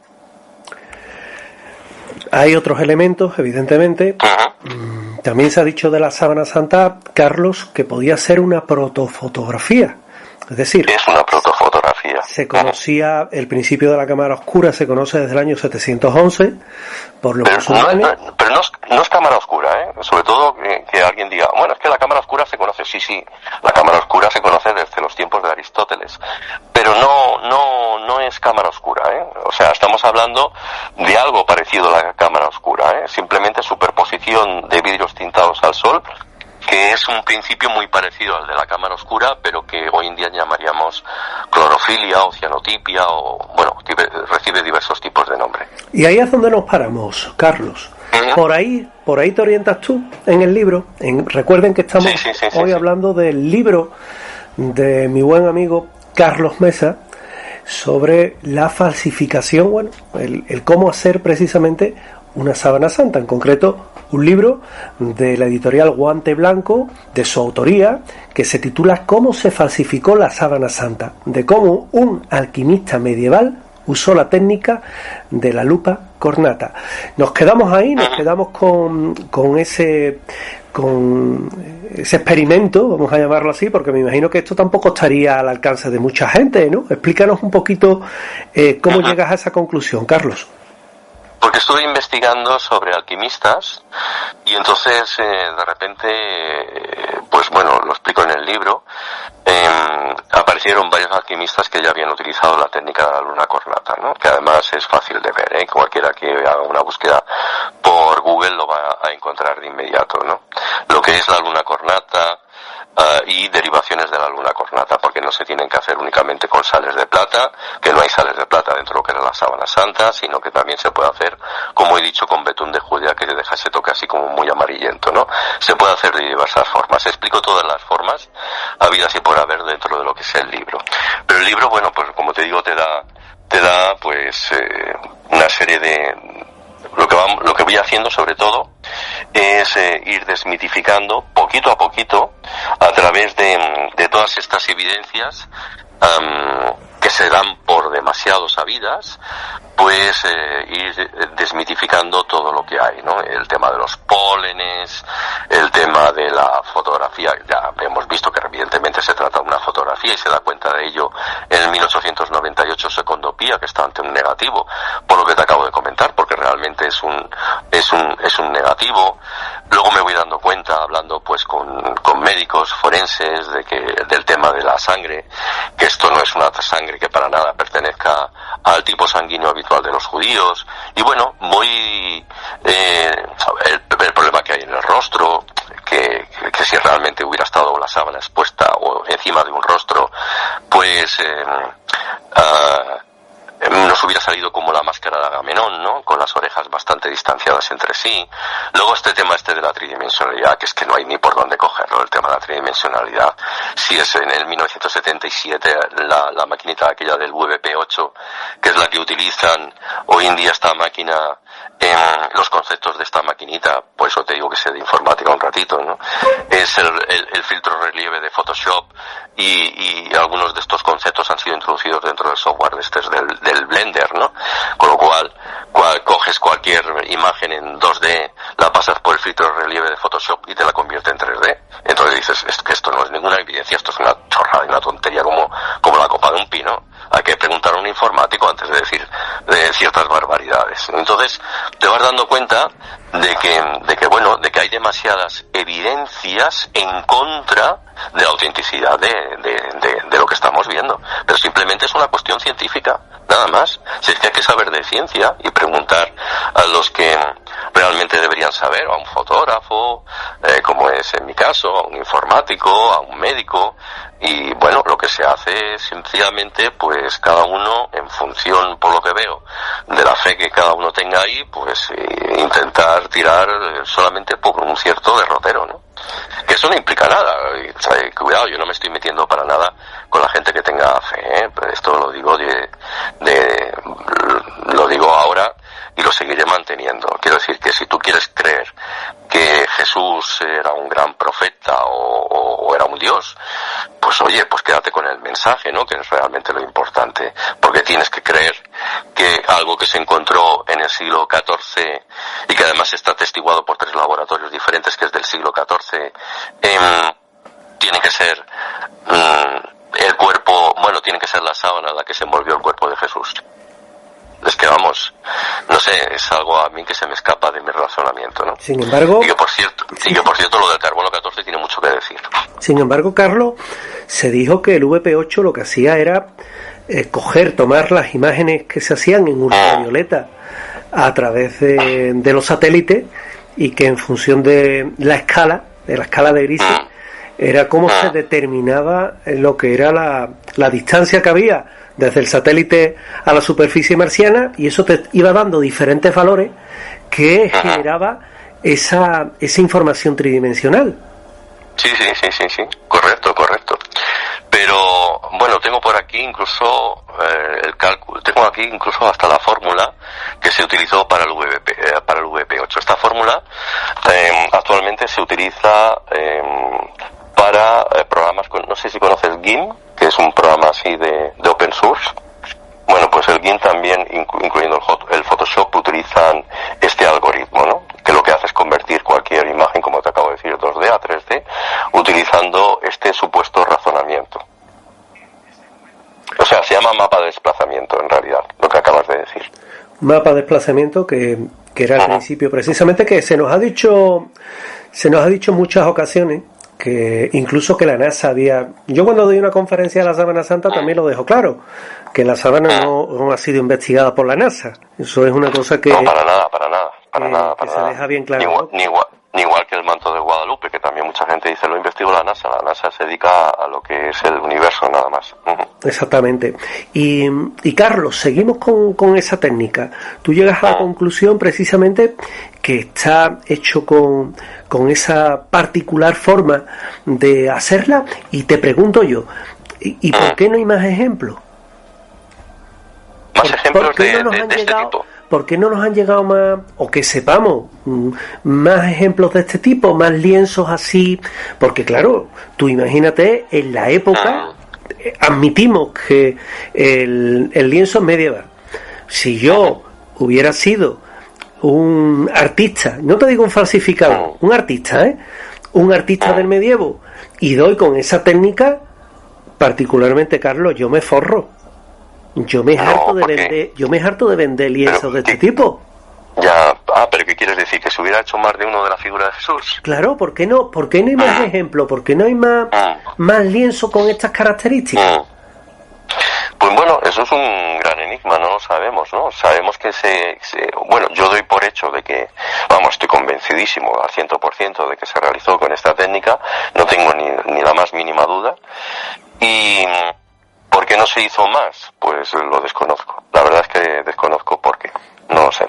Hay otros elementos, evidentemente. También se ha dicho de la sábana santa, Carlos, que podía ser una protofotografía. Es decir, es una protofotografía. Se conocía, el principio de la cámara oscura se conoce desde el año 711 por los musulmanes. Pero no es cámara oscura, ¿eh? Sobre todo que alguien diga, bueno, es que la cámara oscura se conoce. Sí, la cámara oscura se conoce desde los tiempos de Aristóteles. Pero no es cámara oscura, ¿eh? O sea, estamos hablando de algo parecido a la cámara oscura, ¿eh? Simplemente superposición de vidrios tintados al sol, que es un principio muy parecido al de la cámara oscura, pero que hoy en día llamaríamos clorofilia o cianotipia, o bueno, recibe diversos tipos de nombre. Y ahí es donde nos paramos, Carlos. Por ahí te orientas tú en el libro. Recuerden que estamos hoy hablando del libro de mi buen amigo Carlos Mesa sobre la falsificación, bueno, el cómo hacer precisamente una sábana santa, en concreto un libro de la editorial Guante Blanco, de su autoría, que se titula Cómo se falsificó la sábana santa, de cómo un alquimista medieval usó la técnica de la lupa cornata. Nos quedamos ahí, nos quedamos con ese experimento, vamos a llamarlo así, porque me imagino que esto tampoco estaría al alcance de mucha gente, ¿no? Explícanos un poquito cómo llegas a esa conclusión, Carlos. Porque estuve investigando sobre alquimistas y entonces de repente, pues bueno, lo explico en el libro, aparecieron varios alquimistas que ya habían utilizado la técnica de la luna cornata, ¿no? Que además es fácil de ver, cualquiera que haga una búsqueda por Google lo va a encontrar de inmediato, ¿no? Lo que es la luna cornata y derivaciones de la luna cornata, porque no se tienen que hacer únicamente con sales de plata, que no hay sales de plata dentro de lo que era la sábana santa, sino que también se puede hacer, como he dicho, con betún de Judea, que deja ese toque así como muy amarillento, ¿no? Se puede hacer de diversas formas. Explico todas las formas habidas y por haber dentro de lo que es el libro. Pero el libro, bueno, pues como te digo, te da pues una serie de... Lo que voy haciendo sobre todo es ir desmitificando poquito a poquito a través de todas estas evidencias que se dan por demasiado sabidas, pues ir desmitificando todo lo que hay, ¿no? El tema de los pólenes, el tema de la fotografía, ya hemos visto que evidentemente se trata de una fotografía y se da cuenta de ello en 1898 Secondopía, que está ante un negativo, por lo que te acabo de comentar, porque realmente es un negativo. Luego me voy dando cuenta, hablando pues con médicos forenses, del tema de la sangre, que esto no es una sangre que para nada pertenezca al tipo sanguíneo habitual de los judíos. Y bueno, voy el problema que hay en el rostro, que si realmente hubiera estado la sábana expuesta o encima de un rostro, pues nos hubiera salido como la máscara de Agamenón, ¿no? Con las orejas bastante distanciadas entre sí. Luego este tema de la tridimensionalidad, que es que no hay ni por dónde cogerlo, el tema de la tridimensionalidad. Si es en el 1977 la maquinita aquella del VP8, que es la que utilizan hoy en día esta máquina, los conceptos de esta maquinita, por eso te digo que sé de informática un ratito, ¿no? Es el filtro relieve de Photoshop y algunos de estos conceptos han sido introducidos dentro del software del Blender, ¿no? Con lo cual, coges cualquier imagen en 2D, la pasas por el filtro relieve de Photoshop y te la convierte en 3D. Entonces dices, esto no es ninguna evidencia, esto es una chorrada y una tontería como la copa de un pino. Hay que preguntar a un informático antes de decir ciertas barbaridades. Entonces te vas dando cuenta de que hay demasiadas evidencias en contra de la autenticidad de lo que estamos viendo. Pero simplemente es una cuestión científica, nada más. Si es que hay que saber de ciencia y preguntar a los que realmente deberían saber, a un fotógrafo, como es en mi caso, a un informático, a un médico. Y bueno, lo que se hace es sencillamente, pues cada uno, en función, por lo que veo, de la fe que cada uno tenga ahí, pues intentar tirar solamente por un cierto derrotero, ¿no? Que eso no implica nada. Cuidado, yo no me estoy metiendo para nada con la gente que tenga fe, pero esto lo digo lo digo ahora y lo seguiré manteniendo. Quiero decir que si tú quieres creer que Jesús era un gran profeta o era un dios, pues oye, pues quédate con el mensaje, ¿no? Que es realmente lo importante, porque tienes que creer que algo que se encontró en el siglo XIV y que además está atestiguado por 3 laboratorios diferentes, que es del siglo XIV, tiene que ser el cuerpo, bueno, tiene que ser la sábana la que se envolvió el cuerpo de Jesús. Es que vamos, no sé, es algo a mí que se me escapa de mi razonamiento, ¿no? Sin embargo... Y que por cierto lo del carbono 14 tiene mucho que decir. Sin embargo, Carlos, se dijo que el VP8 lo que hacía era tomar las imágenes que se hacían en ultravioleta a través de los satélites, y que en función de la escala de grises, era como se determinaba lo que era la distancia que había desde el satélite a la superficie marciana, y eso te iba dando diferentes valores que generaba esa información tridimensional. Sí, correcto. Pero bueno, tengo por aquí incluso el cálculo, tengo aquí incluso hasta la fórmula que se utilizó para el VP8. Esta fórmula actualmente se utiliza para programas, no sé si conoces GIMP, que es un programa así de open source. Bueno, pues el GIMP también, incluyendo el Photoshop, utilizan este algoritmo, ¿no? Que lo que hace es convertir cualquier imagen, como te acabo de decir, 2D utilizando este supuesto razonamiento. O sea, se llama mapa de desplazamiento en realidad, lo que acabas de decir. Mapa de desplazamiento que era al principio precisamente, que se nos ha dicho en muchas ocasiones que incluso que la NASA había... Yo cuando doy una conferencia de la Sábana Santa también lo dejo claro, que la sábana no ha sido investigada por la NASA. Eso es una cosa que... No, para nada. Que se deja bien claro. Ni igual que el manto de Guadalupe, que también mucha gente dice, lo investigó la NASA. La NASA se dedica a lo que es el universo, nada más. Exactamente. Y Carlos, seguimos con esa técnica. Tú llegas a la conclusión precisamente que está hecho con esa particular forma de hacerla, y te pregunto yo, ¿y por qué no hay más ejemplos? ¿Más ejemplos de este tipo? ¿Por qué no nos han llegado más, o que sepamos, más ejemplos de este tipo, más lienzos así? Porque claro, tú imagínate, en la época, admitimos que el lienzo es medieval. Si yo hubiera sido un artista, no te digo un falsificador, un artista, un artista del medievo, y doy con esa técnica, particularmente, Carlos, yo me forro. Yo me harto de vender lienzos de este tipo. Ya, pero ¿qué quieres decir? ¿Que se hubiera hecho más de uno de la figura de Jesús? Claro, ¿por qué no? ¿Por qué no hay más ejemplos? ¿Por qué no hay más lienzos con estas características? Pues bueno, eso es un gran enigma, no lo sabemos, ¿no? Sabemos que bueno, yo doy por hecho de que, estoy convencidísimo al 100% de que se realizó con esta técnica, no tengo ni la más mínima duda. Y ¿por qué no se hizo más? Pues lo desconozco. La verdad es que desconozco por qué. No lo sé.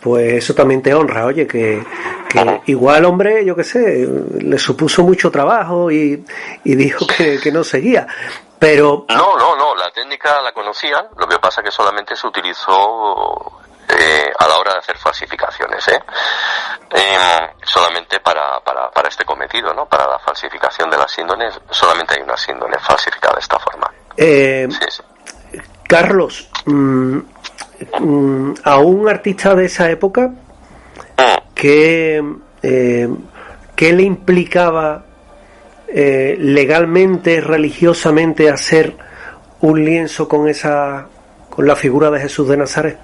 Pues eso también te honra, oye, que igual, hombre, yo qué sé, le supuso mucho trabajo y dijo que no seguía. Pero... No, la técnica la conocían, lo que pasa que solamente se utilizó a la hora de hacer falsificaciones, solamente para este cometido, ¿no? Para la falsificación de las síndones, solamente hay una síndone falsificada de esta forma. Sí. Carlos, a un artista de esa época, ¿qué le implicaba legalmente, religiosamente, hacer un lienzo con la figura de Jesús de Nazaret?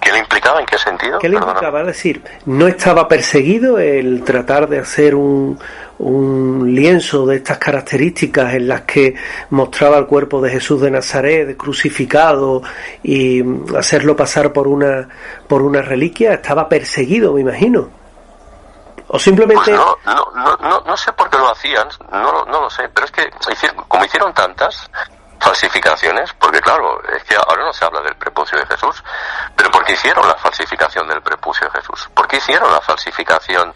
¿Qué le implicaba? ¿En qué sentido? ¿Qué le implicaba? Es decir, ¿no estaba perseguido el tratar de hacer un lienzo de estas características en las que mostraba el cuerpo de Jesús de Nazaret crucificado y hacerlo pasar por una reliquia? ¿Estaba perseguido, me imagino? ¿O simplemente...? Pues no sé por qué lo hacían, no lo sé, pero es que como hicieron tantas falsificaciones, porque claro, es que ahora no se habla del prepucio de Jesús, pero ¿por qué hicieron la falsificación del prepucio de Jesús? ¿Por qué hicieron la falsificación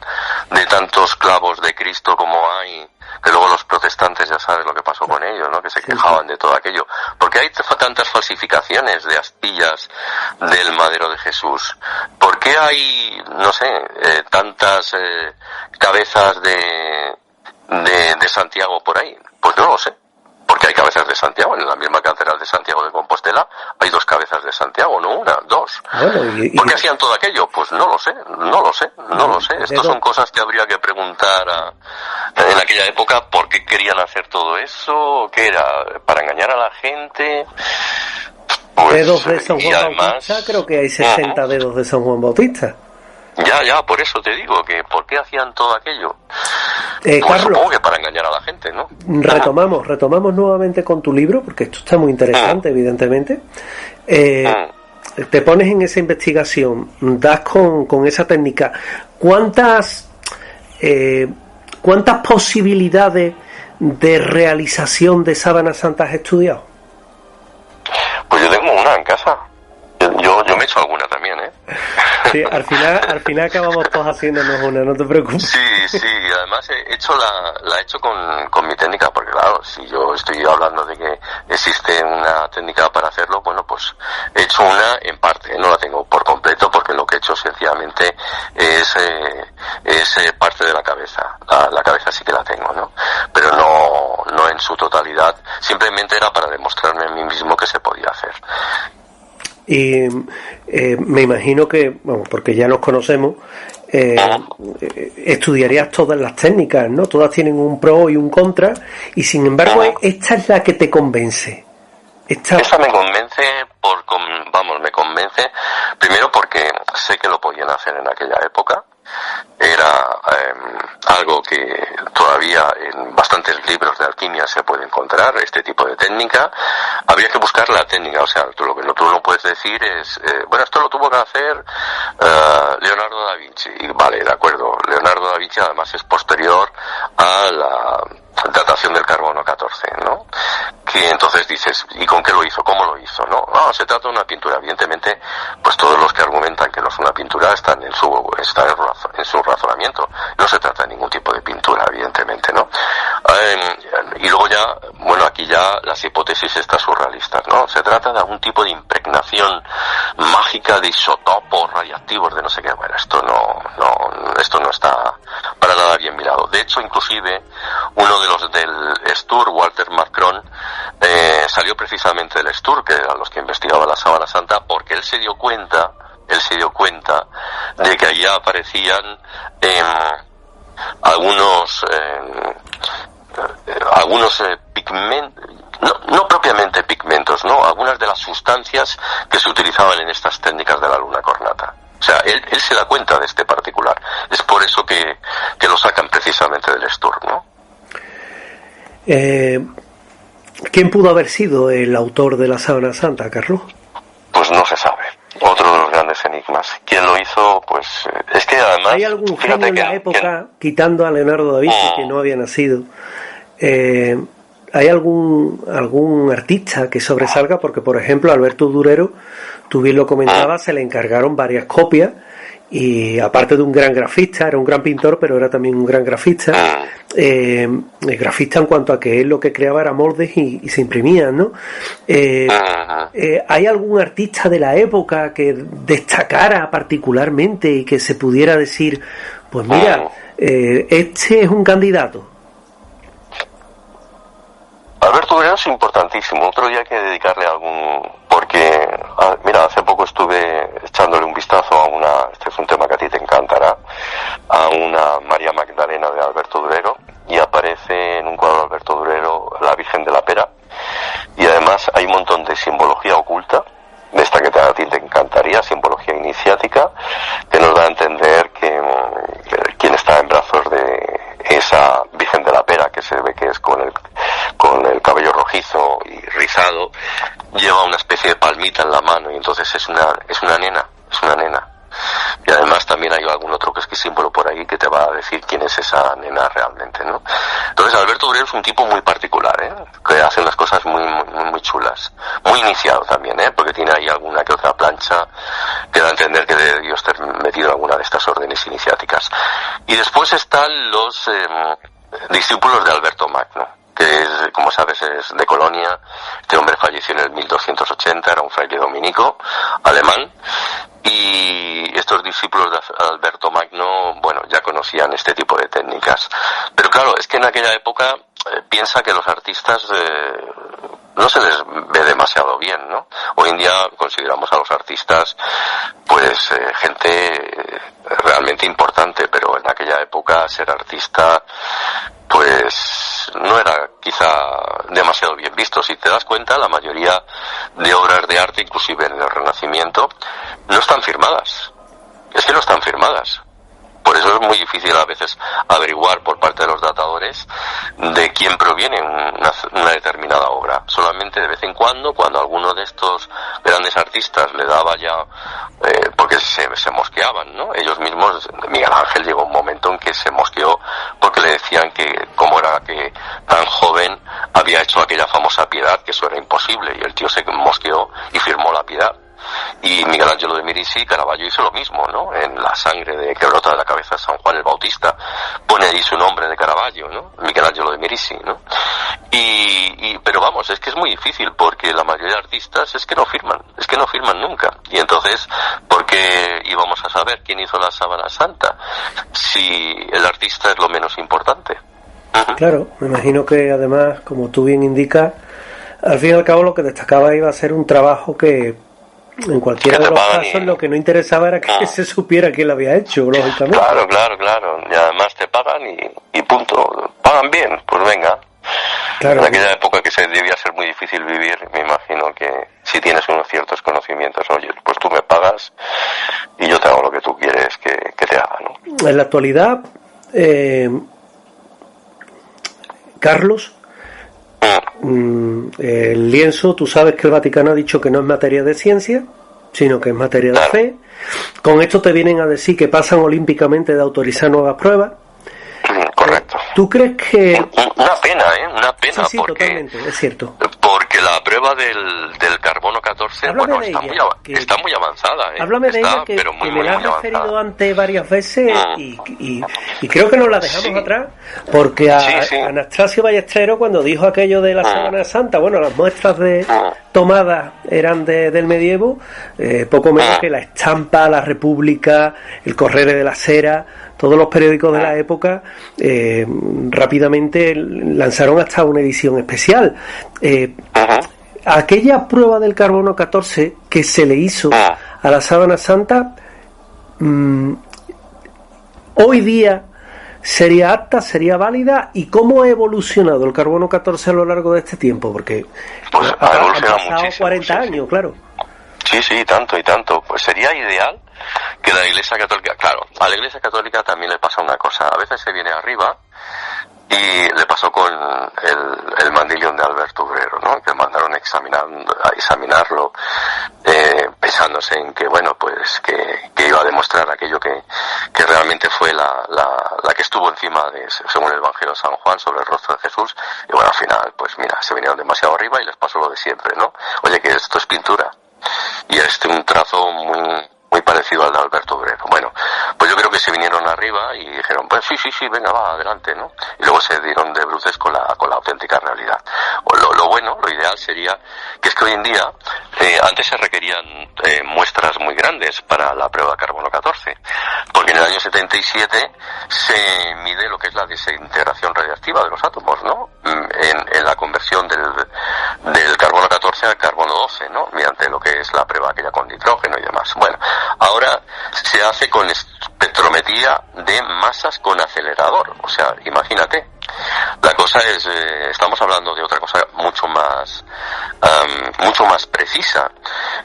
de tantos clavos de Cristo como hay, que luego los protestantes ya saben lo que pasó con ellos, ¿no? Que se quejaban de todo aquello? ¿Por qué hay tantas falsificaciones de astillas del madero de Jesús? ¿Por qué hay, no sé, tantas cabezas de Santiago por ahí? Pues no lo sé. Porque hay cabezas de Santiago, en la misma catedral de Santiago de Compostela hay 2 cabezas de Santiago, no una, 2. Bueno, ¿por qué hacían todo aquello? Pues no lo sé. Estas son cosas que habría que preguntar en aquella época, ¿por qué querían hacer todo eso? ¿Qué era? ¿Para engañar a la gente? Pues, dedos de San Juan Bautista, creo que hay 60 dedos de San Juan Bautista. Ya, por eso te digo, que ¿por qué hacían todo aquello? Pues Carlos, supongo que para engañar a la gente, ¿no? Retomamos nuevamente con tu libro, porque esto está muy interesante, evidentemente. Te pones en esa investigación, das con esa técnica. ¿Cuántas posibilidades de realización de Sábana Santa has estudiado? Pues yo tengo una en casa. Yo me he hecho alguna también, Sí, al final acabamos todos haciéndonos una, no te preocupes. Sí, además la he hecho con mi técnica, porque claro, si yo estoy hablando de que existe una técnica para hacerlo, bueno, pues he hecho una en parte, no la tengo por completo, porque lo que he hecho sencillamente es parte de la cabeza. La cabeza sí que la tengo, ¿no? Pero no en su totalidad, simplemente era para demostrarme a mí mismo que se podía hacer. Y me imagino que, porque ya nos conocemos, estudiarías todas las técnicas, ¿no? Todas tienen un pro y un contra, y sin embargo esta es la que te convence. Esta me convence, me convence primero porque sé que lo podían hacer en aquella época. Era algo que todavía en bastantes libros de alquimia se puede encontrar, este tipo de técnica. Habría que buscar la técnica, o sea, lo que tú no puedes decir es, esto lo tuvo que hacer Leonardo da Vinci. Y vale, de acuerdo, Leonardo da Vinci además es posterior a la datación del carbono 14, ¿no? Que entonces dices, ¿y con qué lo hizo? ¿Cómo lo hizo? No, se trata de una pintura. Evidentemente, pues todos los que argumentan que no es una pintura están en su razonamiento. No se trata de ningún tipo de pintura, evidentemente, ¿no? Y luego ya, aquí ya las hipótesis estas surrealistas, ¿no? Se trata de algún tipo de impregnación mágica de isótopos radiactivos, de no sé qué. Bueno, esto no está para nada bien mirado. De hecho, inclusive, uno de los del STUR, Walter Macron, salió precisamente del STUR, que eran los que investigaban la sábana santa, porque él se dio cuenta de que allí aparecían algunos pigmentos, no propiamente pigmentos, ¿no? Algunas de las sustancias que se utilizaban en estas técnicas de la luna cornata. O sea, él se da cuenta de este particular. Es por eso que lo sacan precisamente del STUR, ¿no? ¿Quién pudo haber sido el autor de la sábana santa, Carlos? Pues no se sabe. Otro de los grandes enigmas. ¿Quién lo hizo? Pues es que además... ¿Hay algún genio en la época, quitando a Leonardo da Vinci, que no había nacido, hay algún artista que sobresalga? Porque, por ejemplo, Alberto Durero, tú bien lo comentabas, se le encargaron varias copias, y aparte de un gran grafista, era un gran pintor, pero era también un gran grafista. Grafista en cuanto a que él lo que creaba era moldes y se imprimían, ¿no? ¿Hay algún artista de la época que destacara particularmente y que se pudiera decir, pues mira, este es un candidato? Alberto Durero es importantísimo. Otro día hay que dedicarle porque hace poco estuve echándole un vistazo a este es un tema que a ti te encantará, a una María Magdalena de Alberto Durero, y aparece en un cuadro de Alberto Durero la Virgen de la Pera, y además hay un montón de simbología oculta, de esta que a ti te encantaría, simbología iniciática, que nos da a entender que quien está en brazos de esa Virgen de la Pera, que se ve que es con el cabello rojizo y rizado, lleva una especie de palmita en la mano, y entonces es una nena. Y además también hay algún otro que es símbolo por ahí que te va a decir quién es esa nena realmente, ¿no? Entonces Alberto Durero es un tipo muy particular, que hace unas cosas muy, muy, muy chulas, muy iniciado también, porque tiene ahí alguna que otra plancha que da a entender que debió estar metido en alguna de estas órdenes iniciáticas. Y después están los discípulos de Alberto Magno, que como sabes es de Colonia. Este hombre falleció en el 1280, era un fraile dominico alemán, y estos discípulos de Alberto Magno, ya conocían este tipo de técnicas. Pero claro, es que en aquella época piensa que los artistas no se les ve demasiado bien, ¿no? Hoy en día consideramos a los artistas gente realmente importante, pero en aquella época ser artista no era quizá demasiado bien visto. Si te das cuenta, la mayoría de obras de arte, inclusive en el Renacimiento, no están firmadas. Es que no están firmadas. Por eso es muy difícil a veces averiguar por parte de los datadores de quién proviene una determinada obra. Solamente de vez en cuando alguno de estos grandes artistas le daba ya, porque se mosqueaban, ¿no? Ellos mismos, Miguel Ángel llegó un momento en que se mosqueó porque le decían que como era que tan joven había hecho aquella famosa Piedad, que eso era imposible, y el tío se mosqueó y firmó la Piedad. Y Miguel Ángelo de Merici, Caravaggio hizo lo mismo, ¿no? En la sangre que brota de la cabeza de San Juan el Bautista, pone ahí su nombre de Caravaggio, ¿no? Miguel Ángelo de Merici, ¿no? Pero vamos, es que es muy difícil, porque la mayoría de artistas es que no firman nunca. Y entonces, ¿por qué íbamos a saber quién hizo la sábana santa si el artista es lo menos importante? Claro, me imagino que además, como tú bien indicas, al fin y al cabo lo que destacaba iba a ser un trabajo que En cualquiera de los casos lo que no interesaba era que se supiera quién lo había hecho, lógicamente. Claro. Y además te pagan y punto. Pagan bien, pues venga. Claro. En aquella época que se debía ser muy difícil vivir, me imagino que si tienes unos ciertos conocimientos, oye, pues tú me pagas y yo te hago lo que tú quieres que te haga, ¿no? En la actualidad, Carlos, el lienzo, tú sabes que el Vaticano ha dicho que no es materia de ciencia, sino que es materia de fe. Con esto te vienen a decir que pasan olímpicamente de autorizar nuevas pruebas. Correcto. ¿Tú crees que...? Una pena, sí, porque... totalmente, es cierto. Porque la prueba del carbono 14, está muy avanzada. Háblame de ella, que me la has referido antes varias veces y creo que nos la dejamos atrás, porque Anastasio Ballesteros, cuando dijo aquello de la Sábana Santa, bueno, las muestras de tomadas eran del medievo, poco menos que la Estampa, la República, el Corriere della Sera, todos los periódicos de la época rápidamente lanzaron hasta una edición especial. Aquella prueba del carbono 14 que se le hizo a la Sábana Santa, hoy día sería apta, sería válida. ¿Y cómo ha evolucionado el carbono 14 a lo largo de este tiempo? Porque pues ha pasado muchísimo, 40 años, claro. Sí, tanto y tanto. Pues sería ideal que la Iglesia Católica, claro, a la Iglesia Católica también le pasa una cosa, a veces se viene arriba, y le pasó con el mandilión de Alberto Obrero, ¿no? Que mandaron a examinarlo, pensándose en que, bueno, pues que iba a demostrar aquello que realmente fue la que estuvo encima de, según el Evangelio de San Juan, sobre el rostro de Jesús, y bueno, al final, pues mira, se vinieron demasiado arriba y les pasó lo de siempre, ¿no? Oye, que esto es pintura, y un trazo muy parecido al de Alberto Obrero. Bueno, pues yo creo que se vinieron arriba y dijeron, pues sí, venga, va, adelante, ¿no? Y luego se dieron de bruces con la auténtica realidad. Lo bueno, lo ideal sería que es que hoy en día, antes se requerían muestras muy grandes para la prueba de carbono 14, porque en el año 77 se mide lo que es la desintegración radiactiva de los átomos, ¿no? En la conversión del carbono 14 al carbono 12, ¿no? Mediante lo que es la prueba aquella con nitrógeno y demás. Bueno, ahora se hace con espectrometría de masas con acelerador. O sea, imagínate. La cosa es, estamos hablando de otra cosa mucho más precisa,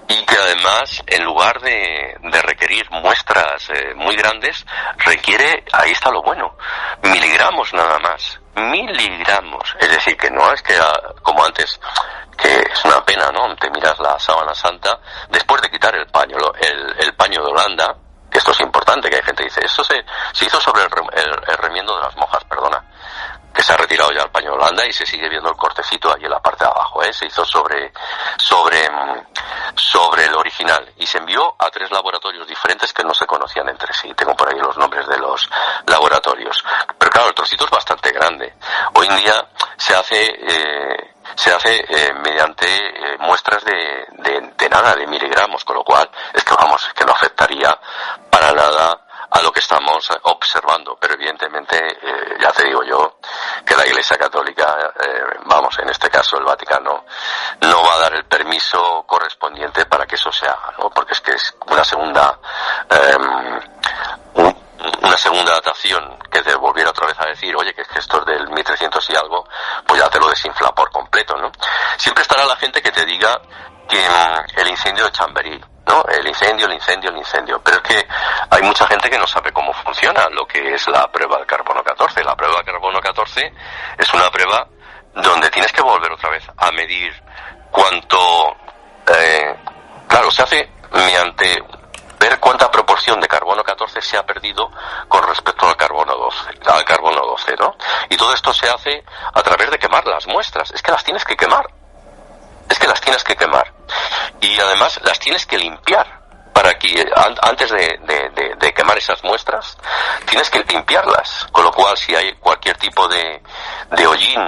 y que además, en lugar de requerir muestras muy grandes, requiere, ahí está lo bueno, miligramos nada más. Miligramos. Es decir, que no es que, como antes, que es una pena, ¿no? Te miras la Sábana Santa, después de quitar el paño de Holanda, que esto es importante, que hay gente que dice, esto se hizo sobre el remiendo de las monjas, perdona, que se ha retirado ya el paño de Holanda y se sigue viendo el cortecito allí en la parte de abajo, se hizo sobre el original, y se envió a 3 laboratorios diferentes que no se conocían entre sí. Tengo por ahí los nombres de los laboratorios, pero claro, el trocito es bastante grande. Hoy en día se hace mediante muestras de nada, de miligramos, con lo cual es que no afectaría para nada a lo que estamos observando, pero evidentemente ya te digo yo que la Iglesia Católica, en este caso el Vaticano, no va a dar el permiso correspondiente para que eso se haga, ¿no? Porque es que es una segunda datación que te volviera otra vez a decir, oye, que esto es del 1300 y algo, pues ya te lo desinfla por completo, ¿no? Siempre estará la gente que te diga que el incendio de Chamberí, ¿no? El incendio, pero es que hay mucha gente que no sabe cómo funciona lo que es la prueba del carbono 14. La prueba del carbono 14 es una prueba donde tienes que volver otra vez a medir cuánto, claro, se hace mediante ver cuánta proporción de carbono 14 se ha perdido con respecto al carbono 12, ¿no? Y todo esto se hace a través de quemar las muestras. Es que las tienes que quemar. Y además las tienes que limpiar, para que antes de quemar esas muestras tienes que limpiarlas, con lo cual si hay cualquier tipo de hollín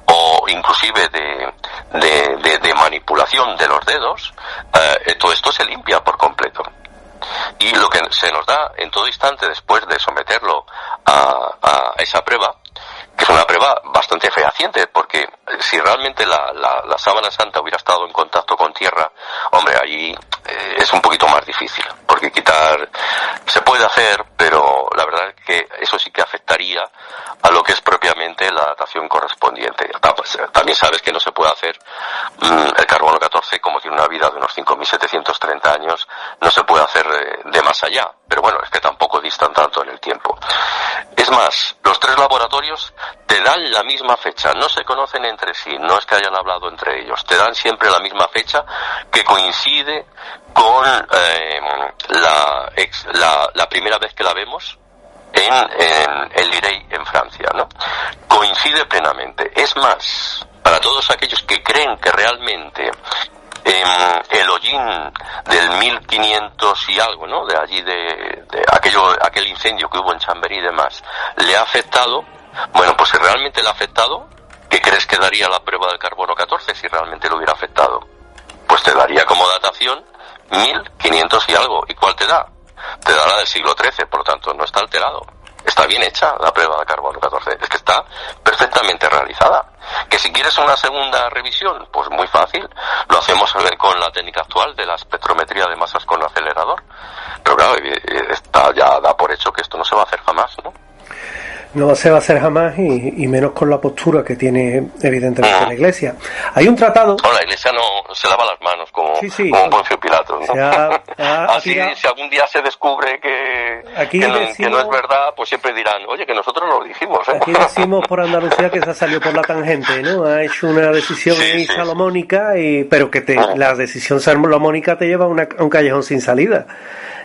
o inclusive de manipulación de los dedos, todo esto se limpia por completo. Y lo que se nos da en todo instante después de someterlo a esa prueba, que es una prueba bastante fehaciente, porque si realmente la Sábana Santa hubiera estado en contacto con tierra, hombre, allí es un poquito más difícil, porque quitar se puede hacer, pero la verdad es que eso sí que afectaría a lo que es propiamente la datación correspondiente. También sabes que no se puede hacer el carbono 14, como tiene una vida de unos 5.730 años, no se puede hacer de más allá, pero bueno, es que tampoco distan tanto en el tiempo. Es más, los 3 laboratorios te dan la misma fecha, no se conocen entre sí, no es que hayan hablado entre ellos, te dan siempre la misma fecha que coincide con la primera vez que la vemos en el Lirey en Francia, ¿no? Coincide plenamente. Es más, para todos aquellos que creen que realmente el hollín del 1500 y algo, ¿no? De allí de aquel incendio que hubo en Chamberí y demás, le ha afectado. Bueno, pues si realmente le ha afectado, ¿qué crees que daría la prueba del carbono 14 si realmente lo hubiera afectado? Pues te daría como datación 1500 y algo. ¿Y cuál te da? Te da la del siglo XIII, por lo tanto no está alterado. Está bien hecha la prueba de carbono 14, es que está perfectamente realizada. Que si quieres una segunda revisión, pues muy fácil, lo hacemos con la técnica actual de la espectrometría de masas con acelerador. Pero claro, ya da por hecho que esto no se va a hacer jamás, ¿no? No se va a hacer jamás y menos con la postura que tiene evidentemente la Iglesia. Hay un tratado... No, la Iglesia no se lava las manos como un Poncio Pilato, ¿no? Así, si algún día se descubre que no es verdad, pues siempre dirán, oye, que nosotros lo dijimos, ¿eh? Aquí decimos por Andalucía que se ha salido por la tangente, ¿no? Ha hecho una decisión salomónica, pero que la decisión salomónica te lleva a un callejón sin salida.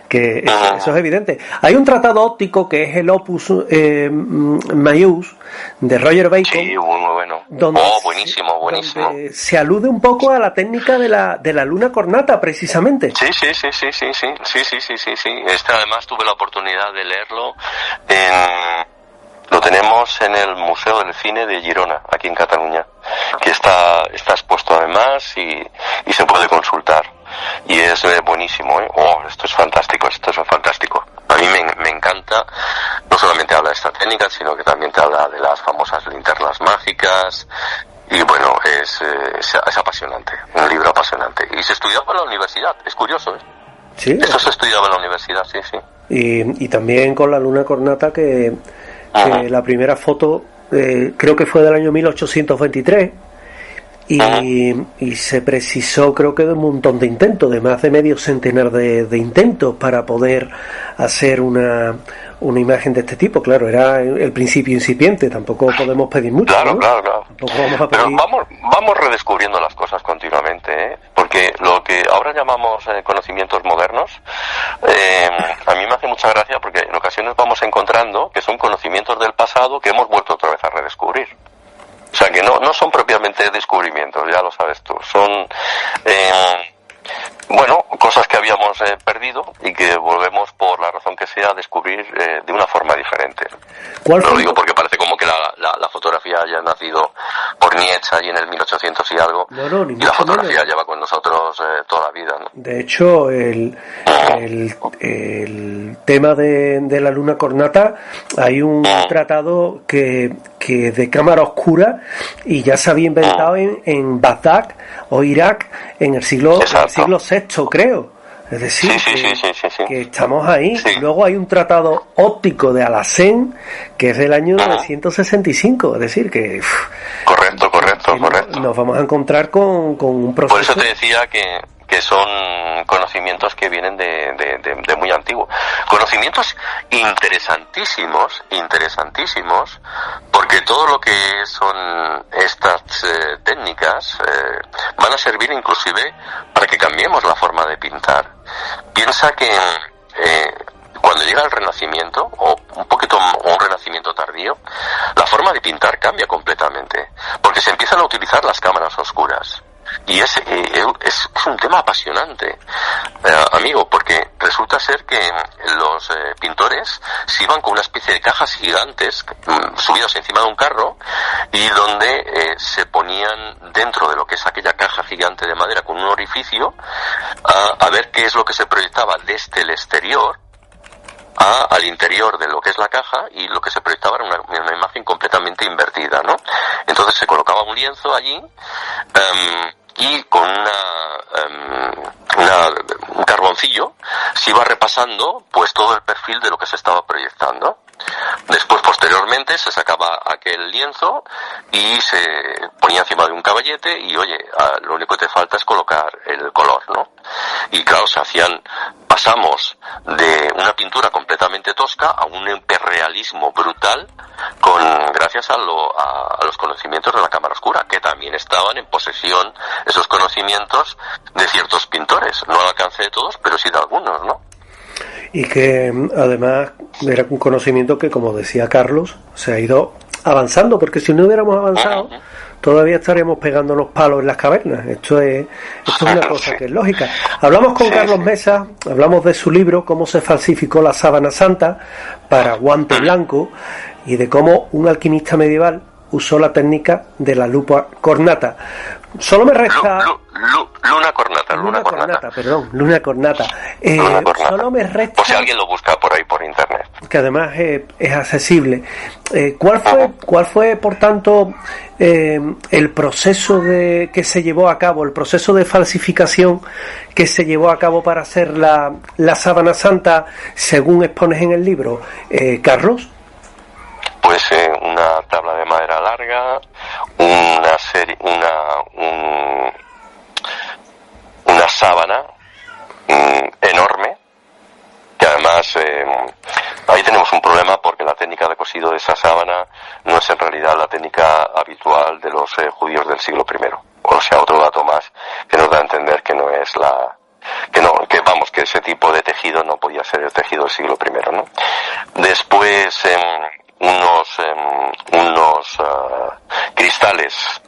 Que eso es evidente. Hay un tratado óptico que es el Opus Maius de Roger Bacon. Sí, muy bueno. Buenísimo. Donde se alude un poco a la técnica de la luna cornata, precisamente. Sí. Además tuve la oportunidad de leerlo. Lo tenemos en el Museo del Cine de Girona, aquí en Cataluña, que está expuesto además y se puede consultar. Y es buenísimo, ¿eh? Esto es fantástico. A mí me encanta, no solamente habla de esta técnica, sino que también te habla de las famosas linternas mágicas. Y bueno, es apasionante, un libro apasionante. Y se estudiaba en la universidad, es curioso, ¿eh? Sí. Eso se estudiaba en la universidad, sí. Y también con la luna cornata que la primera foto creo que fue del año 1823 y se precisó creo que de un montón de intentos, de más de medio centenar de intentos para poder hacer una imagen de este tipo. Claro, era el principio incipiente, tampoco podemos pedir mucho. Claro, ¿no? Claro. Tampoco vamos a pedir... Pero vamos redescubriendo las cosas continuamente, ¿eh? Porque lo que ahora llamamos conocimientos modernos, a mí me hace mucha gracia porque en ocasiones vamos encontrando que son conocimientos del pasado que hemos vuelto otra vez a redescubrir. O sea que no son propiamente descubrimientos, ya lo sabes tú, son cosas que habíamos perdido y que volvemos por la razón que sea a descubrir de una forma diferente. Lo digo porque parece como que la fotografía haya nacido por Nietzsche ahí en el 1800 y algo, y la fotografía lleva con nosotros toda la vida, ¿no? De hecho, el tema de la luna cornata, hay un tratado que de cámara oscura y ya se había inventado en Bagdad o Irak en el siglo VI, creo. Es decir, que estamos ahí. Sí. Luego hay un tratado óptico de Alhazen que es del año 965. Es decir, que... Correcto. Nos vamos a encontrar con un proceso... Por eso te decía que son conocimientos que vienen de muy antiguo. Conocimientos interesantísimos, porque todo lo que son estas técnicas van a servir inclusive para que cambiemos la forma de pintar. Piensa que cuando llega el Renacimiento, o un Renacimiento tardío, la forma de pintar cambia completamente, porque se empiezan a utilizar las cámaras oscuras. Y es un tema apasionante, amigo, porque resulta ser que los pintores se iban con una especie de cajas gigantes subidas encima de un carro y donde se ponían dentro de lo que es aquella caja gigante de madera con un orificio a ver qué es lo que se proyectaba desde el exterior al interior de lo que es la caja, y lo que se proyectaba era una imagen completamente invertida, ¿no? Entonces se colocaba un lienzo allí y con una un carboncillo, se iba repasando pues todo el perfil de lo que se estaba proyectando. Después, posteriormente, se sacaba aquel lienzo y se ponía encima de un caballete y, oye, lo único que te falta es colocar el color, ¿no? Y claro, pasamos de una pintura completamente tosca a un hiperrealismo brutal gracias a los conocimientos de la cámara oscura, que también estaban en posesión esos conocimientos de ciertos pintores. No al alcance de todos, pero sí de algunos, ¿no? Y que además era un conocimiento que, como decía Carlos, se ha ido avanzando, porque si no hubiéramos avanzado, todavía estaríamos pegándonos palos en las cavernas. Esto es una cosa que es lógica. Hablamos con Carlos Mesa, hablamos de su libro, Cómo se falsificó la sábana santa para guante blanco, y de cómo un alquimista medieval usó la técnica de la lupa cornata. Solo me resta... Luna cornata. Luna cornata. Solo me resta... Por si alguien lo busca por ahí por internet. Que además es accesible. ¿Cuál fue, por tanto, el proceso que se llevó a cabo, el proceso de falsificación que se llevó a cabo para hacer la sábana santa, según expones en el libro, Carlos? Pues una tabla de madera larga, una sábana enorme, que además ahí tenemos un problema porque la técnica de cosido de esa sábana no es en realidad la técnica habitual de los judíos del siglo I. O sea, otro dato más que nos da a entender que no es que ese tipo de tejido no podía ser el tejido del siglo I, ¿no? Después unos cristales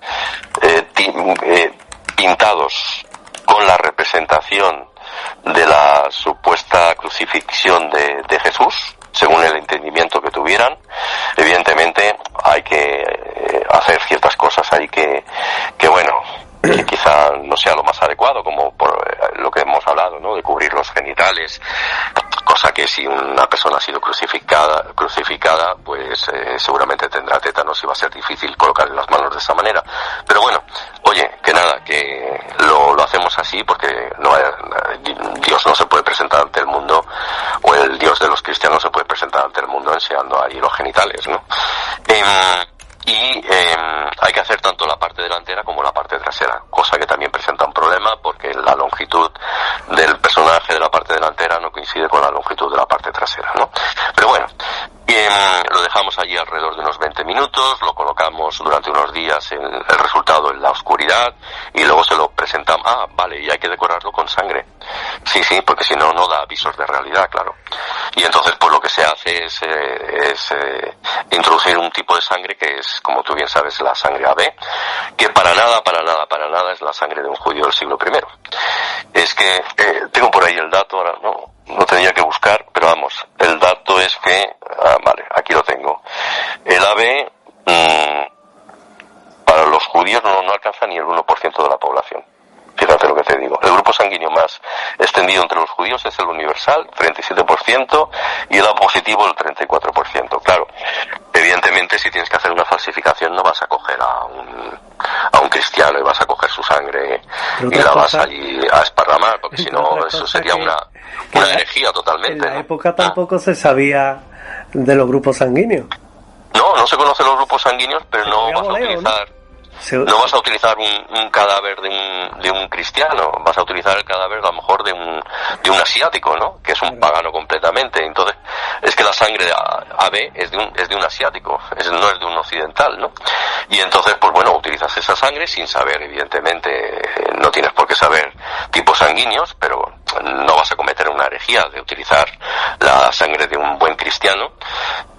pintados con la representación de la supuesta crucifixión de Jesús, según el entendimiento que tuvieran. Evidentemente hay que hacer ciertas cosas ahí que quizá no sea lo más adecuado, como por lo que hemos hablado, ¿no? De cubrir los genitales, cosa que si una persona ha sido crucificada, pues seguramente tendrá tétanos y va a ser difícil colocarle las manos de esa manera. Pero bueno, oye, que nada, que lo hacemos así porque Dios no se puede presentar ante el mundo, o el Dios de los cristianos se puede presentar ante el mundo enseñando ahí los genitales, ¿no? Hay que hacer tanto la parte delantera como la parte trasera, cosa que también presenta un problema porque la longitud del personaje de la parte delantera no coincide con la longitud de la parte trasera, ¿no? Pero bueno, lo dejamos allí alrededor de unos 20 minutos, lo colocamos durante unos días el resultado en la oscuridad y luego se lo presentamos. Vale, y hay que decorarlo con sangre. Sí, porque si no da avisos de realidad, claro. Y entonces pues lo que se hace es introducir un tipo de sangre que es, como tú bien sabes, la sangre AB, que para nada es la sangre de un judío del siglo I. Es que tengo por ahí el dato, ahora no tenía que buscar, pero vamos, el dato es que, vale, aquí lo tengo. El AB para los judíos no alcanza ni el 1% de la población. Fíjate lo que te digo. El grupo sanguíneo más extendido entre los judíos es el universal, 37%, y el A positivo, el 34%. Claro, evidentemente, si tienes que hacer una falsificación, no vas a coger a un cristiano y vas a coger su sangre y la vas allí a esparramar, porque si no, eso sería una herejía totalmente. En la época tampoco se sabía de los grupos sanguíneos. No se conocen los grupos sanguíneos, pero no vas a utilizar... No vas a utilizar un cadáver de un cristiano, vas a utilizar el cadáver a lo mejor de un asiático, ¿no? Que es un pagano completamente. Entonces, es que la sangre de AB es de un asiático, no es de un occidental, ¿no? Y entonces, pues bueno, utilizas esa sangre sin saber, evidentemente, no tienes por qué saber tipos sanguíneos, pero no vas a cometer una herejía de utilizar la sangre de un buen cristiano.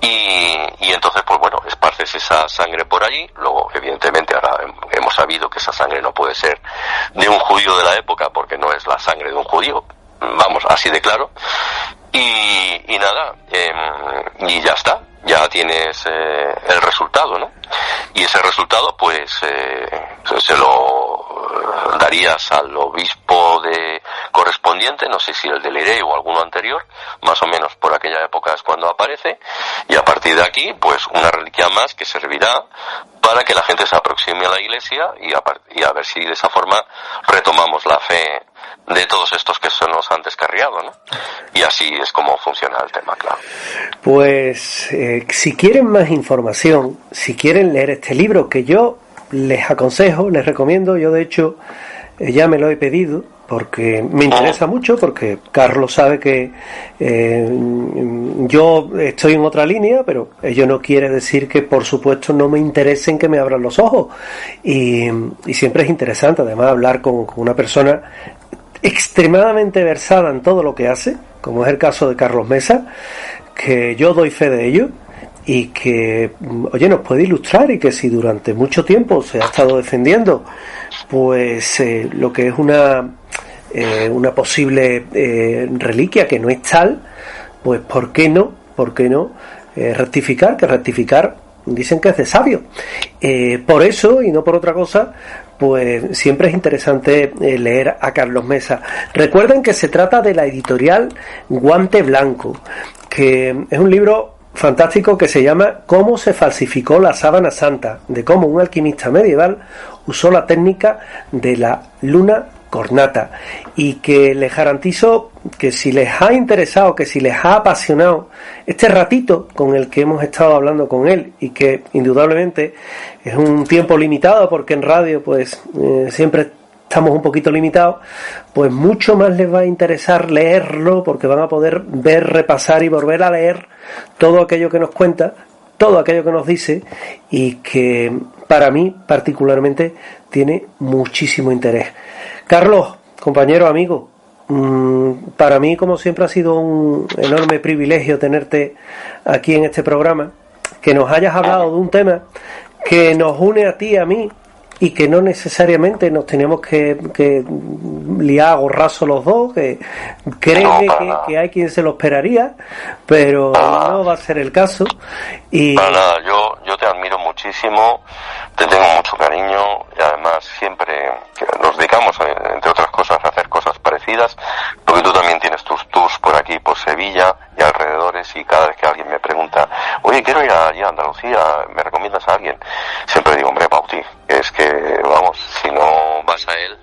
Y entonces, pues bueno, esparces esa sangre por allí. Luego, evidentemente, ahora hemos sabido que esa sangre no puede ser de un judío de la época porque no es la sangre de un judío, vamos, así de claro. Y nada, y ya está, ya tienes el resultado, ¿no? Y ese resultado, pues, se lo darías al obispo correspondiente, no sé si el de Lirey o alguno anterior, más o menos por aquella época es cuando aparece, y a partir de aquí, pues, una reliquia más que servirá para que la gente se aproxime a la Iglesia y a ver si de esa forma retomamos la fe de todos estos que se nos han descarriado, ¿no? Y así es como funciona el tema, claro. Pues si quieren más información, si quieren leer este libro, que yo les aconsejo, les recomiendo, yo de hecho ya me lo he pedido porque me interesa mucho, porque Carlos sabe que yo estoy en otra línea, pero ello no quiere decir que por supuesto no me interesen que me abran los ojos, y siempre es interesante además hablar con una persona extremadamente versada en todo lo que hace, como es el caso de Carlos Mesa, que yo doy fe de ello, y que, oye, nos puede ilustrar, y que si durante mucho tiempo se ha estado defendiendo pues lo que es una posible reliquia que no es tal, pues ¿por qué no rectificar? Que rectificar dicen que es de sabio. Por eso, y no por otra cosa, pues siempre es interesante leer a Carlos Mesa. Recuerden que se trata de la editorial Guante Blanco, que es un libro fantástico que se llama Cómo se falsificó la sábana santa, de cómo un alquimista medieval usó la técnica de la luna cornata, y que les garantizo que si les ha interesado, que si les ha apasionado este ratito con el que hemos estado hablando con él, y que indudablemente es un tiempo limitado porque en radio pues siempre estamos un poquito limitados, pues mucho más les va a interesar leerlo, porque van a poder ver, repasar y volver a leer todo aquello que nos cuenta, todo aquello que nos dice, y que para mí particularmente tiene muchísimo interés. Carlos, compañero, amigo, para mí como siempre ha sido un enorme privilegio tenerte aquí en este programa, que nos hayas hablado de un tema que nos une a ti y a mí, y que no necesariamente nos tenemos que liar a gorrazo los dos, que créeme que hay quien se lo esperaría, pero no va a ser el caso. Y para nada, yo te admiro muchísimo, te tengo mucho cariño, y además siempre que nos dedicamos, entre otras cosas, a hacer cosas parecidas, porque tú también tienes tus tours por aquí, por Sevilla y alrededores, y cada vez que alguien me pregunta, oye, quiero ir allí a Andalucía, ¿me recomiendas a alguien? Siempre digo, hombre, Bauti, es que, vamos, si no vas a él,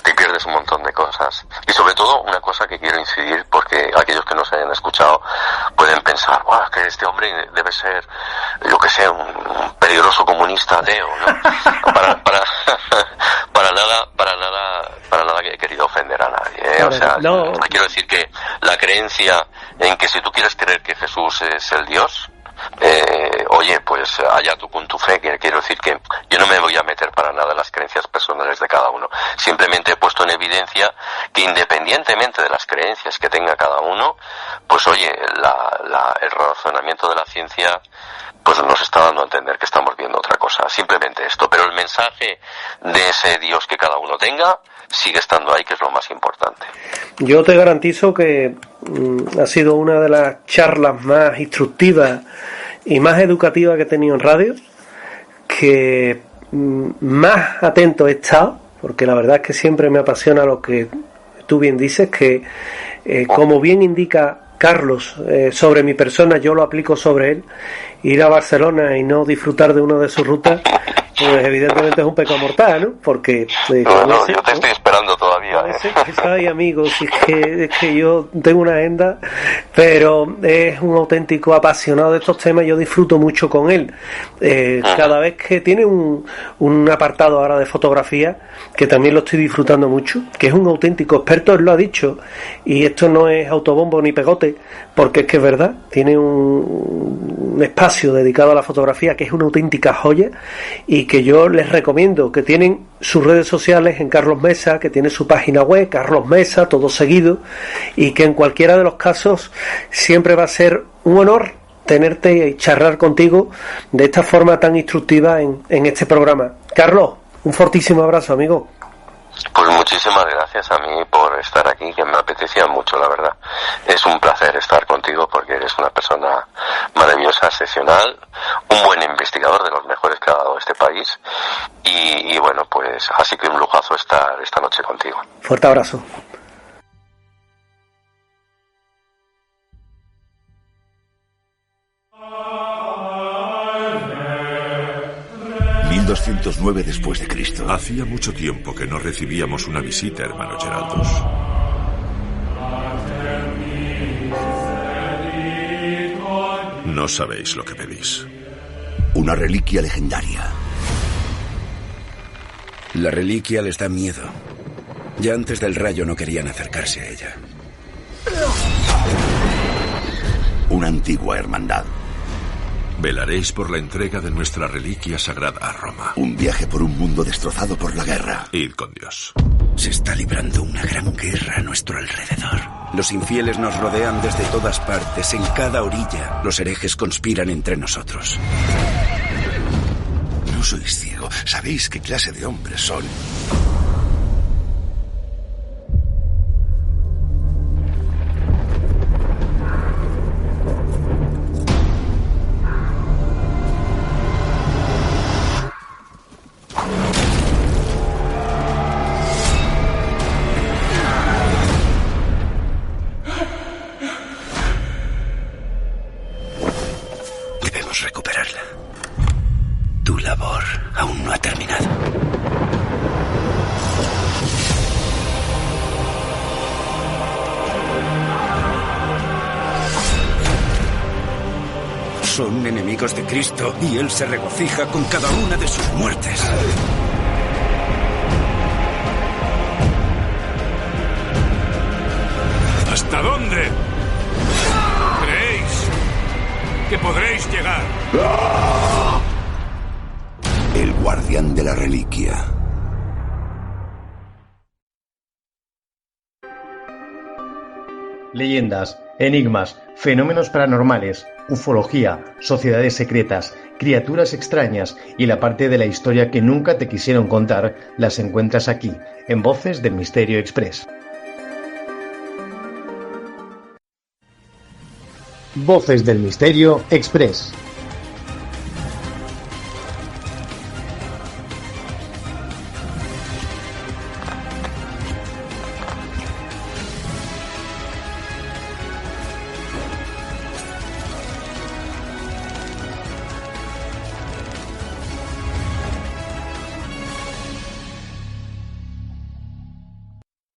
te pierdes un montón de cosas. Y sobre todo, una cosa que quiero incidir, porque aquellos que no se hayan escuchado pueden pensar, wow, que este hombre debe ser, yo que sé, un peligroso comunista ateo, ¿no? Para nada que he querido ofender a nadie, ¿eh? O sea, no. Quiero decir que la creencia en que si tú quieres creer que Jesús es el Dios, oye, pues allá tú con tu fe, que quiero decir que yo no me voy a meter para nada en las creencias personales de cada uno. Simplemente he puesto en evidencia que independientemente de las creencias que tenga cada uno, pues oye, el razonamiento de la ciencia pues nos está dando a entender que estamos viendo otra cosa, simplemente esto. Pero el mensaje de ese Dios que cada uno tenga sigue estando ahí, que es lo más importante. Yo te garantizo que ha sido una de las charlas más instructivas y más educativas que he tenido en radio, que más atento he estado, porque la verdad es que siempre me apasiona lo que tú bien dices, que como bien indica Carlos sobre mi persona, yo lo aplico sobre él. Ir a Barcelona y no disfrutar de una de sus rutas, pues evidentemente es un pecado mortal, ¿no? Porque yo te estoy esperando todavía, Ay, amigos, si es que yo tengo una agenda, pero es un auténtico apasionado de estos temas. Yo disfruto mucho con él. Cada vez que tiene un apartado ahora de fotografía, que también lo estoy disfrutando mucho, que es un auténtico experto, él lo ha dicho, y esto no es autobombo ni pegote, porque es que es verdad, tiene un espacio dedicado a la fotografía que es una auténtica joya, y que yo les recomiendo, que tienen sus redes sociales en Carlos Mesa, que tiene su página web, Carlos Mesa, todo seguido, y que en cualquiera de los casos siempre va a ser un honor tenerte y charlar contigo de esta forma tan instructiva en este programa. Carlos, un fortísimo abrazo, amigo. Pues muchísimas gracias a mí por estar aquí, que me apetecía mucho, la verdad. Es un placer estar contigo porque eres una persona maravillosa, excepcional, un buen investigador, de los mejores que ha dado este país, y bueno, pues así que un lujazo estar esta noche contigo. Fuerte abrazo. 1209 después de Cristo. Hacía mucho tiempo que no recibíamos una visita, hermano Geraldus. No sabéis lo que pedís. Una reliquia legendaria. La reliquia les da miedo. Ya antes del rayo no querían acercarse a ella. Una antigua hermandad. Velaréis por la entrega de nuestra reliquia sagrada a Roma. Un viaje por un mundo destrozado por la guerra. Id con Dios. Se está librando una gran guerra a nuestro alrededor. Los infieles nos rodean desde todas partes, en cada orilla. Los herejes conspiran entre nosotros. No sois ciego. ¿Sabéis qué clase de hombres son? Debemos recuperarla. Tu labor aún no ha terminado. Son enemigos de Cristo y Él se regocija con cada una de sus muertes. ¿Hasta dónde creéis que podréis llegar? El guardián de la reliquia. Leyendas, enigmas, fenómenos paranormales, ufología, sociedades secretas, criaturas extrañas y la parte de la historia que nunca te quisieron contar las encuentras aquí, en Voces del Misterio Express. Voces del Misterio Express.